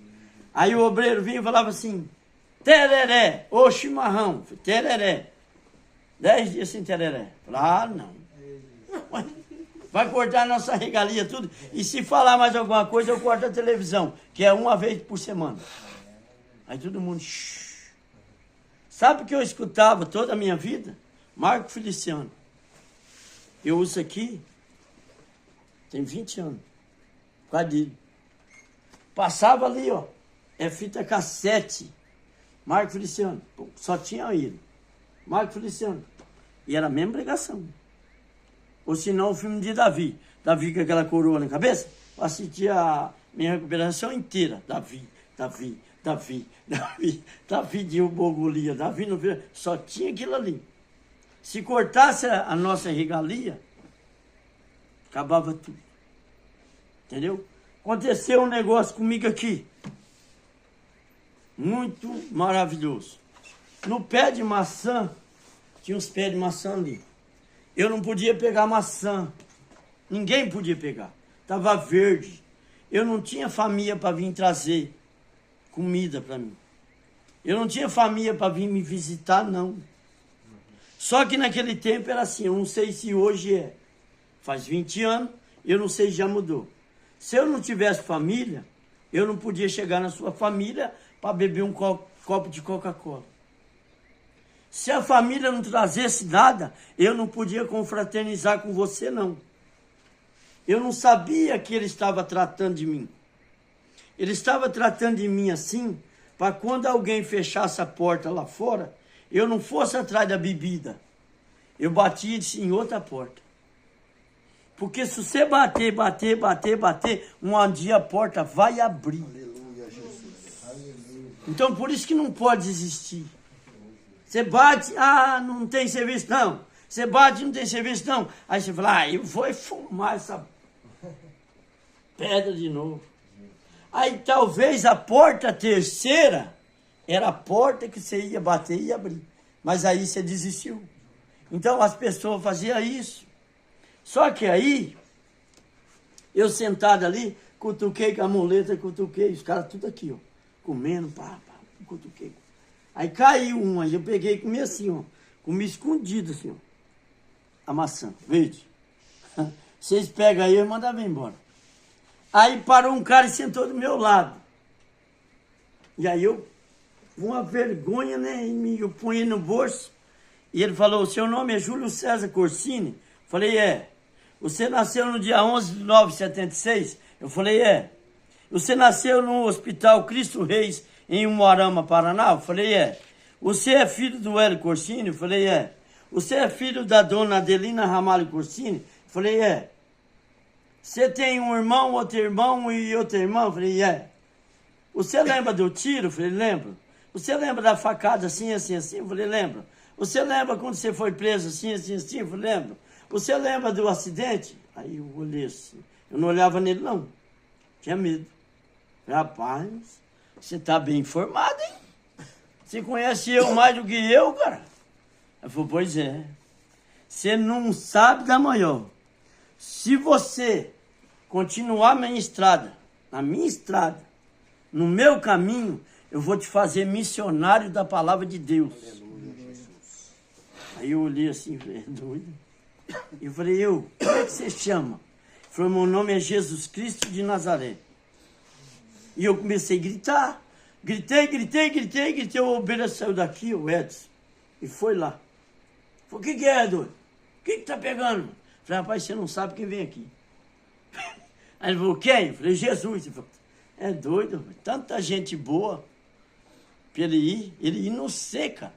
Aí o obreiro vinha e falava assim, tereré, ô chimarrão, tereré. 10 dias sem tereré. Ah, não. Vai cortar a nossa regalia tudo. E se falar mais alguma coisa, eu corto a televisão, que é uma vez por semana. Aí todo mundo... Shh. Sabe o que eu escutava toda a minha vida? Marco Feliciano. Eu uso aqui, tem 20 anos. Por causa dele. Passava ali, ó. É fita cassete. Marco Feliciano. Só tinha ele. Marco Feliciano. E era a mesma pregação. Ou se não, o filme de Davi. Davi com aquela coroa na cabeça. Eu assisti a minha recuperação inteira. Davi derrubou Golias. Davi não viu. Só tinha aquilo ali. Se cortasse a nossa regalia, acabava tudo. Entendeu? Aconteceu um negócio comigo aqui. Muito maravilhoso. No pé de maçã, tinha uns pés de maçã ali. Eu não podia pegar maçã. Ninguém podia pegar. Estava verde. Eu não tinha família para vir trazer comida para mim. Eu não tinha família para vir me visitar, não. Só que naquele tempo era assim, eu não sei se hoje é. Faz 20 anos, eu não sei se já mudou. Se eu não tivesse família, eu não podia chegar na sua família para beber um copo de Coca-Cola. Se a família não trazesse nada, eu não podia confraternizar com você, não. Eu não sabia que ele estava tratando de mim. Ele estava tratando de mim assim, para quando alguém fechasse a porta lá fora, eu não fosse atrás da bebida. Eu batia em outra porta. Porque se você bater, um dia a porta vai abrir. Aleluia, Jesus. Então por isso que não pode desistir. Você bate, não tem serviço não. Você bate, não tem serviço não. Aí você fala, eu vou fumar essa pedra de novo. Aí talvez a porta terceira era a porta que você ia bater e abrir. Mas aí você desistiu. Então as pessoas faziam isso. Só que aí, eu sentado ali, cutuquei com a muleta, cutuquei, os caras tudo aqui, ó. Comendo, cutuquei. Aí caiu uma, eu peguei e comi assim, ó. Comi escondido assim, ó. A maçã, verde. Vocês pegam aí e mandam vir embora. Aí parou um cara e sentou do meu lado. E aí eu, uma vergonha, né? Eu punha no bolso. E ele falou, o seu nome é Júlio César Corsini? Falei, é. Você nasceu no dia 11 de 9 de 76? Eu falei, é. Você nasceu no Hospital Cristo Reis, em Umuarama, Paraná? Eu falei, é. Você é filho do Hélio Corsini? Eu falei, é. Você é filho da dona Adelina Ramalho Corsini? Eu falei, é. Você tem um irmão, outro irmão e outra irmã? Eu falei, é. Você lembra do tiro? Eu falei, lembro. Você lembra da facada assim, assim, assim? Eu falei, lembro. Você lembra quando você foi preso assim, assim, assim? Eu falei, lembro. Você lembra do acidente? Aí eu olhei assim. Eu não olhava nele, não. Tinha medo. Rapaz, você tá bem informado, hein? Você conhece eu mais do que eu, cara? Eu falei, pois é. Você não sabe da maior. Se você continuar na minha estrada, no meu caminho, eu vou te fazer missionário da palavra de Deus. Aí eu olhei assim, falei, é doido? Eu falei, como é que você chama? Ele falou, meu nome é Jesus Cristo de Nazaré. E eu comecei a gritar. Gritei. O ovelha saiu daqui, o Edson, e foi lá. Falei, o que é, doido? O que tá pegando? Falei, rapaz, você não sabe quem vem aqui. Aí ele falou, quem? Eu falei, Jesus. Ele falou, é doido, tanta gente boa pra ele ir no seca.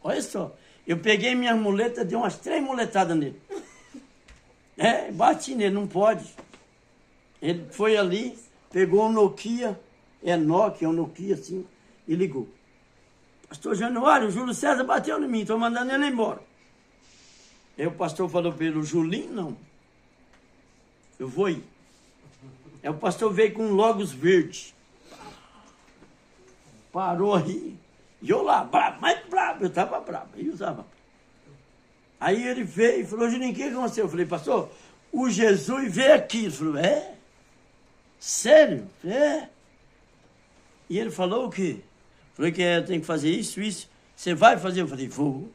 Olha só, eu peguei minha muleta, dei umas 3 muletadas nele. Bati nele, não pode. Ele foi ali, pegou um Nokia, Nokia, um Nokia assim, e ligou. Pastor Januário, o Júlio César bateu em mim, estou mandando ele embora. Aí o pastor falou para ele, o Julinho, não. Eu vou ir. Aí o pastor veio com um Logos verde. Parou aí. E eu lá, bravo, mais bravo. Eu estava bravo, eu estava. Aí ele veio e falou, Julinho, o que aconteceu? Eu falei, pastor, o Jesus veio aqui. Ele falou, sério? E ele falou o quê? Falei que eu tenho que fazer isso. Você vai fazer? Eu falei, vou.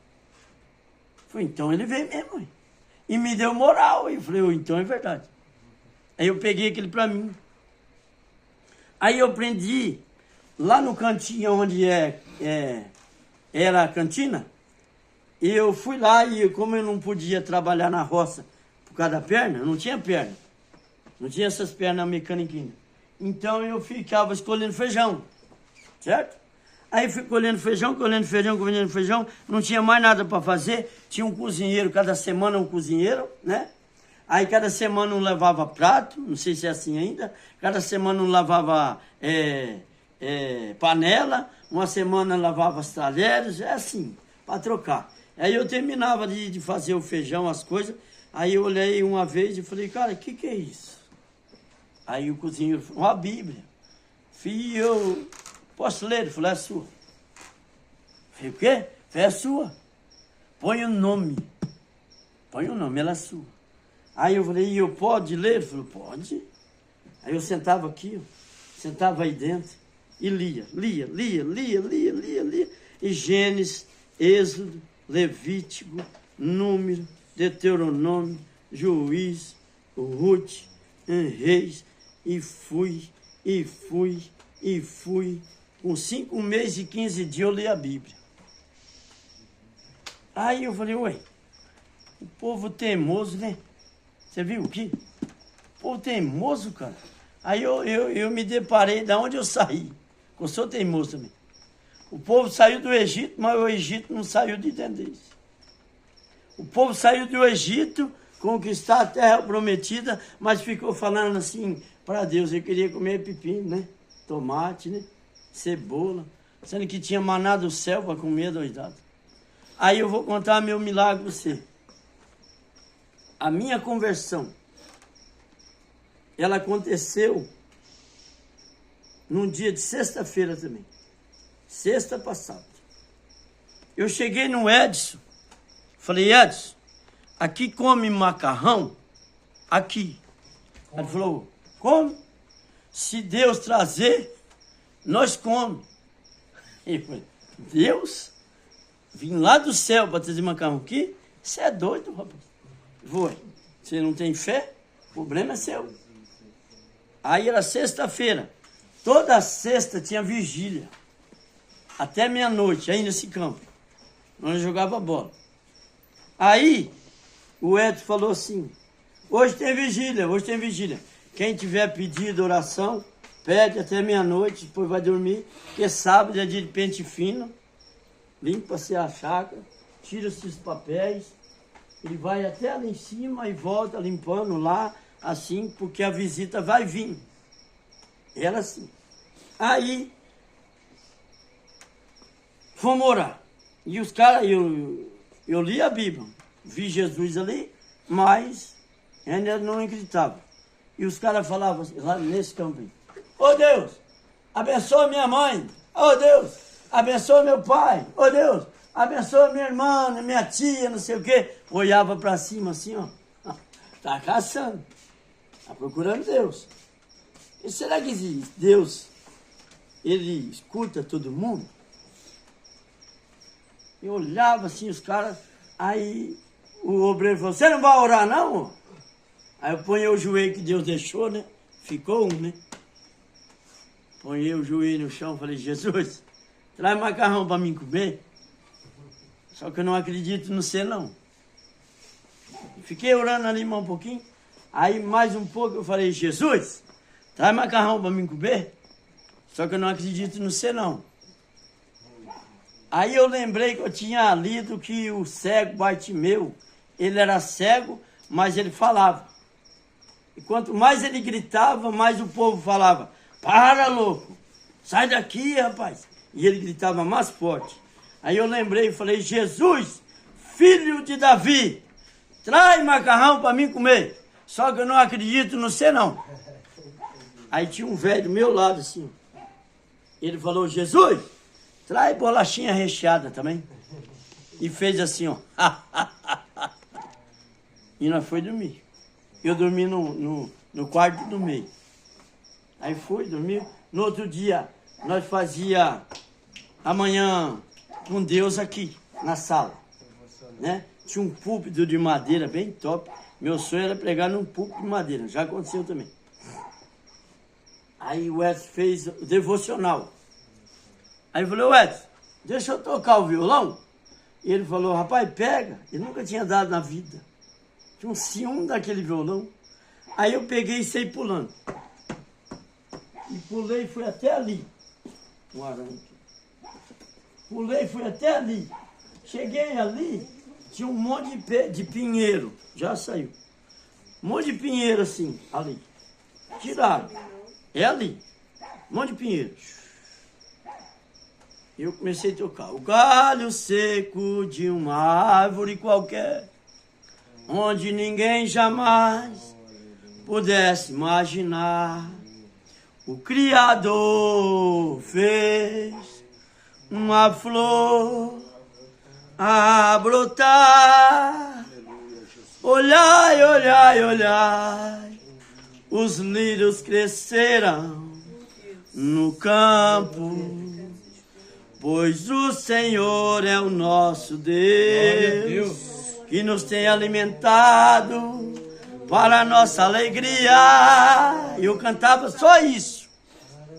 Falei, então ele veio mesmo. Hein? E me deu moral. Eu falei, então é verdade. Aí eu peguei aquele para mim. Aí eu prendi lá no cantinho onde era a cantina. E eu fui lá e como eu não podia trabalhar na roça por causa da perna, não tinha perna. Não tinha essas pernas mecânicas. Então eu ficava escolhendo feijão. Certo? Aí fui colhendo feijão, não tinha mais nada para fazer, tinha um cozinheiro, cada semana um cozinheiro, né? Aí cada semana um lavava prato, não sei se é assim ainda, cada semana um lavava panela, uma semana lavava os talheres, é assim, para trocar. Aí eu terminava de fazer o feijão, as coisas, aí eu olhei uma vez e falei, cara, o que é isso? Aí o cozinheiro falou, uma Bíblia. Filho, posso ler? Ele falou, é sua. Falei, o quê? Falei, é sua. Põe o nome, ela é sua. Aí eu falei, eu pode ler? Ele falou, pode. Aí eu sentava aqui, sentava aí dentro e lia. E Gênesis, Êxodo, Levítico, Número, Deuteronômio, Juiz, Ruth, Reis, e fui. Com 5 meses e 15 dias eu li a Bíblia. Aí eu falei, ué, o povo teimoso, né? Você viu o quê? O povo teimoso, cara. Aí eu me deparei de onde eu saí. Eu sou teimoso também. O povo saiu do Egito, mas o Egito não saiu de dentro deles. O povo saiu do Egito, conquistar a terra prometida, mas ficou falando assim para Deus. Eu queria comer pepino, né? Tomate, né? Cebola. Sendo que tinha maná do céu para comer, doidado. Aí eu vou contar meu milagre para você. A minha conversão, ela aconteceu num dia de sexta-feira também. Sexta passada. Eu cheguei no Edson, falei, Edson, aqui come macarrão? Aqui. Ele falou, come? Se Deus trazer, nós comemos. Eu falei, Deus? Vim lá do céu para trazer macarrão aqui? Você é doido, rapaz? Foi. Você não tem fé? O problema é seu. Aí era sexta-feira. Toda sexta tinha vigília. até meia-noite, aí nesse campo, onde eu jogava bola. Aí, o Edson falou assim, hoje tem vigília. Quem tiver pedido oração, pede até meia-noite, depois vai dormir, porque sábado é dia de pente fino, limpa-se a chácara, tira-se os papéis, ele vai até lá em cima e volta limpando lá, assim, porque a visita vai vir. Era assim. Aí, fomos orar. E os caras, eu li a Bíblia, vi Jesus ali, mas ainda não acreditava. E os caras falavam assim, lá nesse campo aí, ô Deus, abençoa minha mãe, ô Deus, abençoa meu pai, ô Deus, abençoa minha irmã, minha tia, não sei o quê. Olhava para cima assim, ó, tá caçando, tá procurando Deus. E será que Deus, ele escuta todo mundo? Eu olhava assim os caras, aí o obreiro falou, você não vai orar não? Aí eu ponhei o joelho que Deus deixou, né? Ficou um, né? Ponhei o joelho no chão, falei, Jesus, traz macarrão para mim comer. Só que eu não acredito no ser não. Fiquei orando ali mais um pouquinho, aí mais um pouco eu falei, Jesus, traz macarrão para mim comer. Só que eu não acredito no ser não. Aí eu lembrei que eu tinha lido que o cego Bartimeu, ele era cego, mas ele falava. E quanto mais ele gritava, mais o povo falava, para louco, sai daqui rapaz. E ele gritava mais forte. Aí eu lembrei e falei, Jesus, filho de Davi, traz macarrão para mim comer. Só que eu não acredito no ser não. Aí tinha um velho do meu lado assim. Ele falou, Jesus, traz bolachinha recheada também. E fez assim, ó. E nós foi dormir. Eu dormi no quarto do meio. Aí fui dormir. No outro dia, nós fazia amanhã com Deus aqui, na sala. Né? Tinha um púlpito de madeira bem top. Meu sonho era pregar num púlpito de madeira. Já aconteceu também. Aí o Edson fez o devocional. Aí eu falei, Edson, deixa eu tocar o violão. E ele falou, rapaz, pega. Ele nunca tinha dado na vida. Tinha um ciúme daquele violão. Aí eu peguei e saí pulando. E pulei e fui até ali. Um aranha. Pulei e fui até ali. Cheguei ali, tinha um monte de pinheiro. Já saiu. Um monte de pinheiro assim, ali. Tiraram. É ali. Um monte de pinheiro. E eu comecei a tocar. O galho seco de uma árvore qualquer, onde ninguém jamais pudesse imaginar. O Criador fez uma flor a brotar. Olhai, olhai, olhai, os lírios cresceram no campo, pois o Senhor é o nosso Deus, que nos tem alimentado para a nossa alegria. E eu cantava só isso.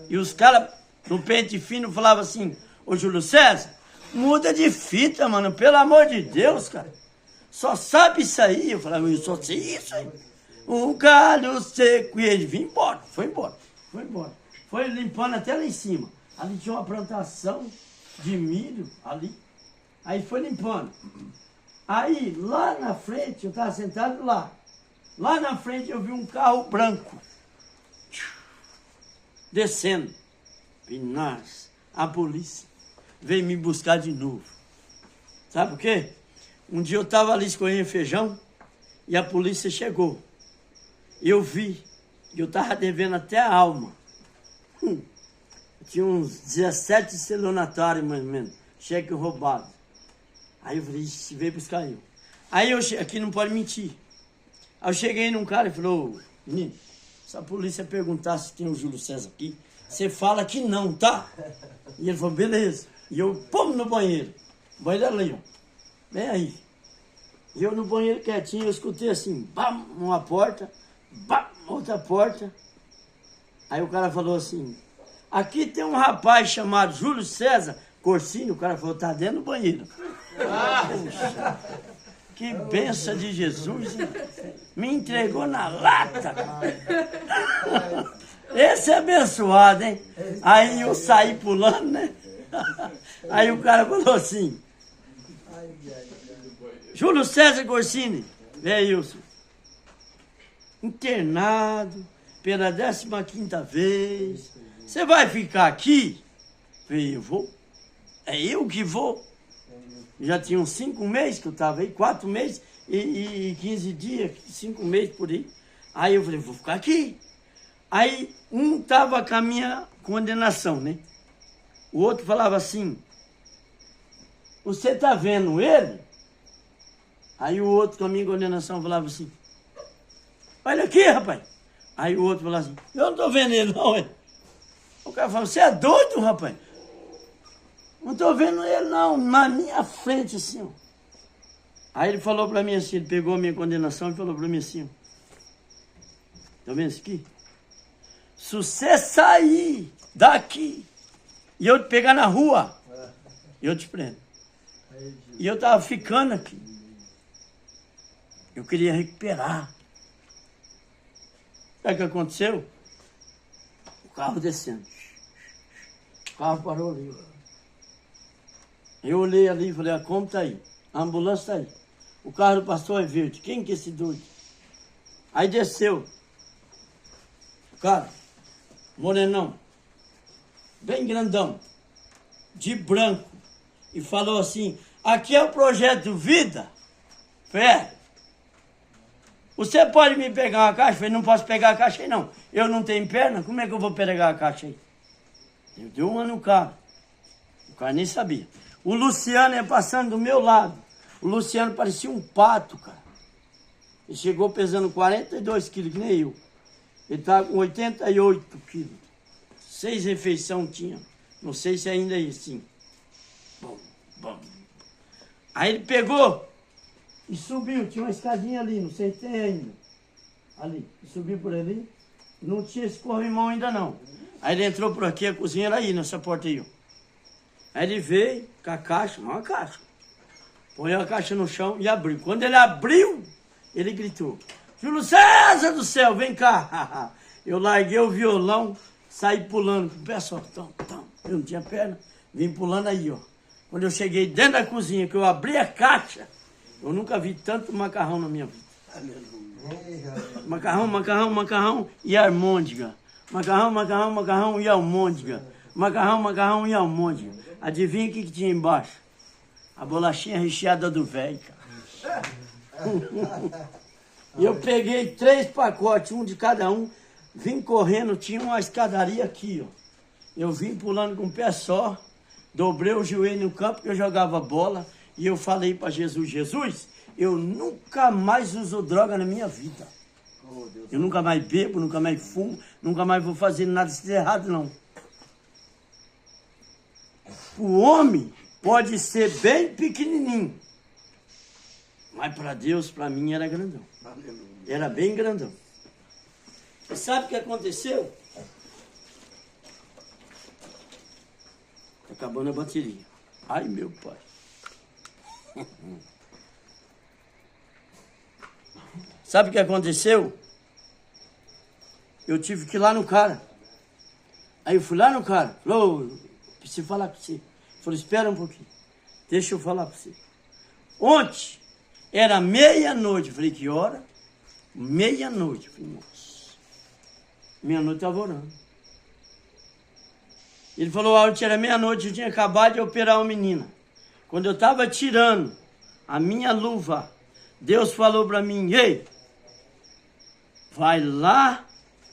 E os caras no pente fino falavam assim, ô Júlio César, muda de fita, mano, pelo amor de Deus, cara. Só sabe isso aí. Eu falava, eu só sei isso aí. O galho seco. E ele vinha embora, foi embora. Foi limpando até lá em cima. Ali tinha uma plantação de milho, ali. Aí foi limpando. Aí, lá na frente, eu estava sentado lá. Lá na frente eu vi um carro branco. Descendo. Pinares, a polícia veio me buscar de novo. Sabe por quê? Um dia eu estava ali escolhendo feijão e a polícia chegou. Eu vi, eu estava devendo até a alma. Tinha uns 17 estelionatários, mais ou menos, cheque roubado. Aí eu falei, se veio buscar eu. Aí eu aqui não pode mentir. Aí eu cheguei num cara e falou, menino, se a polícia perguntar se tem o Júlio César aqui, você fala que não, tá? E ele falou, beleza. E eu, pum, no banheiro. O banheiro ali, ó. Bem aí. E eu no banheiro quietinho, eu escutei assim, bam, uma porta, bam, outra porta. Aí o cara falou assim, aqui tem um rapaz chamado Júlio César Corsini, o cara falou, tá dentro do banheiro. Puxa, que benção de Jesus, hein? Me entregou na lata. Esse é abençoado, hein? Aí eu saí pulando, né? Aí o cara falou assim, Júlio César Corsini, Wilson, internado pela 15ª vez, você vai ficar aqui? Falei, eu vou. É eu que vou. Já tinha uns 5 meses que eu estava aí, 4 meses e 15 dias, 5 meses por aí. Aí eu falei, vou ficar aqui. Aí um estava com a minha condenação, né? O outro falava assim, você está vendo ele? Aí o outro com a minha condenação falava assim, olha aqui, rapaz. Aí o outro falava assim, eu não estou vendo ele não, hein? O cara falou, você é doido, rapaz? Não estou vendo ele não, na minha frente assim, ó. Aí ele falou para mim assim, ele pegou a minha condenação e falou para mim assim, ó. Tá vendo isso aqui? Se você sair daqui e eu te pegar na rua, eu te prendo. E eu estava ficando aqui. Eu queria recuperar. Sabe o que aconteceu? O carro descendo. O carro parou ali. Eu olhei ali e falei, a como tá aí? A ambulância tá aí. O carro do pastor é verde. Quem que é esse doido? Aí desceu. O cara, morenão, bem grandão, de branco, e falou assim, aqui é o projeto Vida. Falei, você pode me pegar uma caixa? Eu falei, não posso pegar a caixa aí não. Eu não tenho perna, como é que eu vou pegar a caixa aí? Eu dei uma no cara. O cara nem sabia. O Luciano ia passando do meu lado. O Luciano parecia um pato, cara. Ele chegou pesando 42 quilos, que nem eu. Ele estava com 88 quilos. 6 refeições tinha. Não sei se ainda é assim. Bom, bom. Aí ele pegou e subiu. Tinha uma escadinha ali, não sei se tem ainda. Ali. Subiu por ali. Não tinha esse corrimão ainda não. Aí ele entrou por aqui, a cozinha era aí, nessa porta aí, ó. Aí ele veio com a caixa, uma caixa. Põe a caixa no chão e abriu. Quando ele abriu, ele gritou, Júlio César do céu, vem cá. Eu larguei o violão, saí pulando com o pé só. Eu não tinha perna, vim pulando aí, ó. Quando eu cheguei dentro da cozinha, que eu abri a caixa, eu nunca vi tanto macarrão na minha vida. Macarrão e almôndega. Macarrão e almôndega. Macarrão e almôndega. Adivinha o que tinha embaixo? A bolachinha recheada do velho, cara. E eu peguei 3 pacotes, um de cada um, vim correndo, tinha uma escadaria aqui, ó. Eu vim pulando com o pé só, dobrei o joelho no campo que eu jogava bola, e eu falei para Jesus, Jesus, eu nunca mais uso droga na minha vida. Eu nunca mais bebo, nunca mais fumo, nunca mais vou fazer nada de errado, não. O homem pode ser bem pequenininho, mas para Deus, para mim, era grandão. Era bem grandão. E sabe o que aconteceu? Tá acabando a bateria. Ai, meu pai. Sabe o que aconteceu? Eu tive que ir lá no cara. Aí eu fui lá no cara. Falou, preciso falar com você. Falei, espera um pouquinho. Deixa eu falar para você. Ontem era meia-noite. Falei, que hora? Meia-noite. Falei, nossa. Meia-noite estava orando. Ele falou, ontem era meia-noite, eu tinha acabado de operar uma menina. Quando eu estava tirando a minha luva, Deus falou para mim, ei, vai lá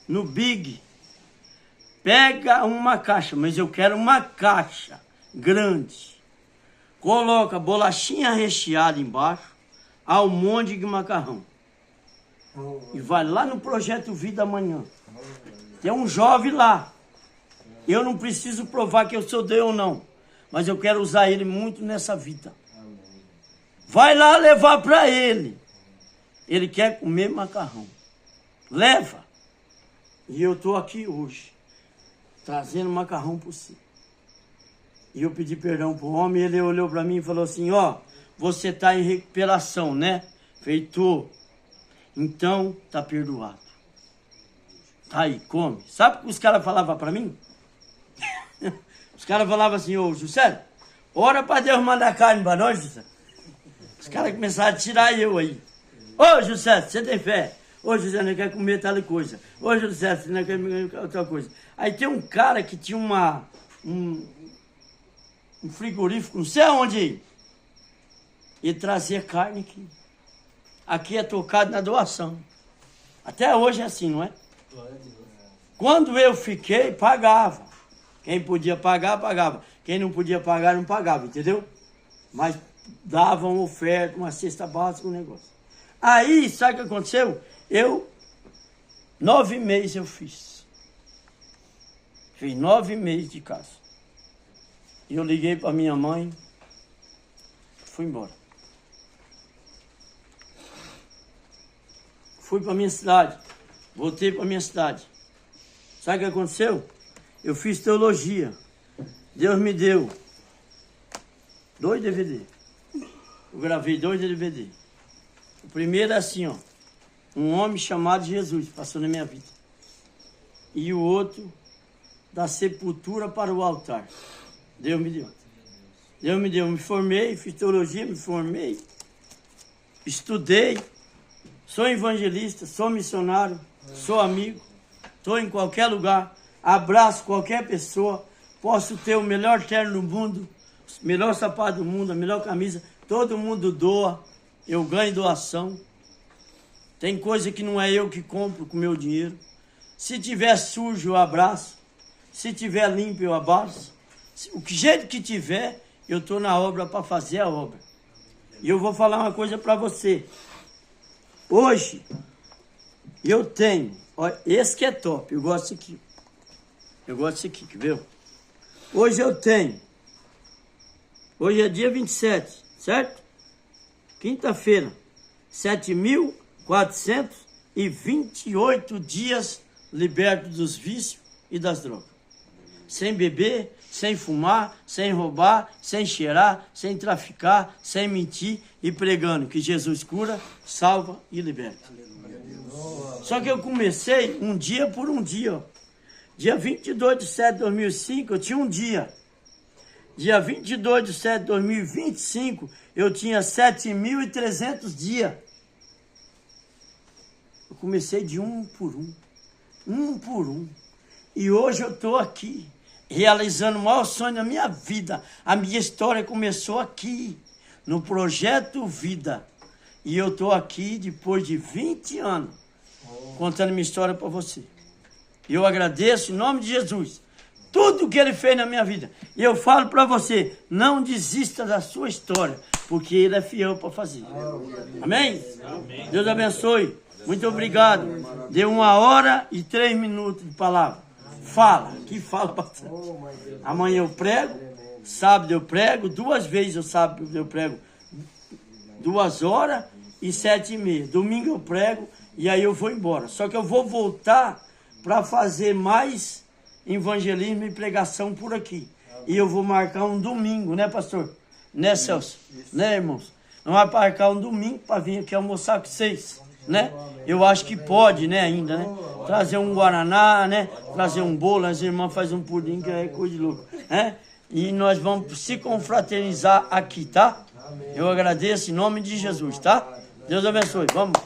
no Big, pega uma caixa, mas eu quero uma caixa grande. Coloca bolachinha recheada embaixo, almôndega e macarrão. E vai lá no Projeto Vida amanhã. Tem um jovem lá. Eu não preciso provar que eu sou Deus ou não, mas eu quero usar ele muito nessa vida. Vai lá levar para ele. Ele quer comer macarrão. Leva. E eu estou aqui hoje, trazendo macarrão para você. E eu pedi perdão pro homem, ele olhou para mim e falou assim, ó, você está em recuperação, né? Feito. Então, tá perdoado. Tá aí, come. Sabe o que os caras falavam para mim? Os caras falavam assim, ô José, ora para Deus mandar carne para nós, José. Os caras começaram a tirar eu aí. Ô José, você tem fé? Ô José, não quer comer tal coisa. Ô José, você não quer comer outra coisa. Aí tem um cara que tinha um frigorífico, não sei aonde aí. E trazia carne aqui. Aqui é tocado na doação. Até hoje é assim, não é? Quando eu fiquei, pagava. Quem podia pagar, pagava. Quem não podia pagar, não pagava, entendeu? Mas davam oferta, uma cesta básica, um negócio. Aí, sabe o que aconteceu? 9 meses eu fiz. Fiz 9 meses de casa. E eu liguei para minha mãe, fui embora. Fui para minha cidade, voltei para minha cidade. Sabe o que aconteceu? Eu fiz teologia. Deus me deu 2 DVD. Eu gravei 2 DVD. O primeiro é assim, ó. Um homem chamado Jesus passou na minha vida. E o outro, da sepultura para o altar. Deus me deu. Deus me deu. Me formei, fiz teologia, me formei. Estudei. Sou evangelista, sou missionário, sou amigo. Estou em qualquer lugar. Abraço qualquer pessoa. Posso ter o melhor terno do mundo, o melhor sapato do mundo, a melhor camisa. Todo mundo doa. Eu ganho doação. Tem coisa que não é eu que compro com meu dinheiro. Se tiver sujo, eu abraço. Se tiver limpo, eu abraço. O jeito que tiver, eu estou na obra para fazer a obra. E eu vou falar uma coisa para você. Hoje, eu tenho... Olha, esse que é top. Eu gosto disso aqui. Eu gosto disso aqui, quer ver? Hoje eu tenho... Hoje é dia 27, certo? Quinta-feira. 7.428 dias liberto dos vícios e das drogas. Sem beber, sem fumar, sem roubar, sem cheirar, sem traficar, sem mentir e pregando que Jesus cura, salva e liberta. Só que eu comecei um dia por um dia. Ó. Dia 22 de setembro de 2005 eu tinha um dia. Dia 22 de setembro de 2025 eu tinha 7.300 dias. Eu comecei de um por um. E hoje eu estou aqui, realizando o maior sonho da minha vida. A minha história começou aqui, no Projeto Vida. E eu estou aqui depois de 20 anos, contando minha história para você. E eu agradeço em nome de Jesus, tudo que Ele fez na minha vida. E eu falo para você, não desista da sua história, porque Ele é fiel para fazer. Amém? Amém? Deus abençoe. Muito obrigado. Deu 1h03 de palavra. Fala, que fala bastante. Amanhã eu prego, sábado eu prego, 2 vezes eu sábado eu prego 2 horas e 7h30. Domingo eu prego e aí eu vou embora. Só que eu vou voltar para fazer mais evangelismo e pregação por aqui. E eu vou marcar um domingo, né, pastor? Né, Celso? Né, irmãos? Nós vamos marcar um domingo para vir aqui almoçar com vocês. Né? Eu acho que pode, né, ainda, né? Trazer um guaraná, né? Trazer um bolo, as irmãs fazem um pudim, que é coisa de louco, né? E nós vamos se confraternizar aqui, tá? Eu agradeço em nome de Jesus, tá? Deus abençoe, vamos.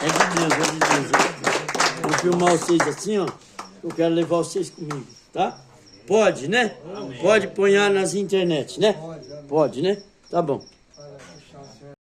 É de Deus, é de Deus. Vou filmar vocês assim, ó. Eu quero levar vocês comigo, tá? Pode, né? Pode pôr nas internet, né? Pode, né? Tá bom.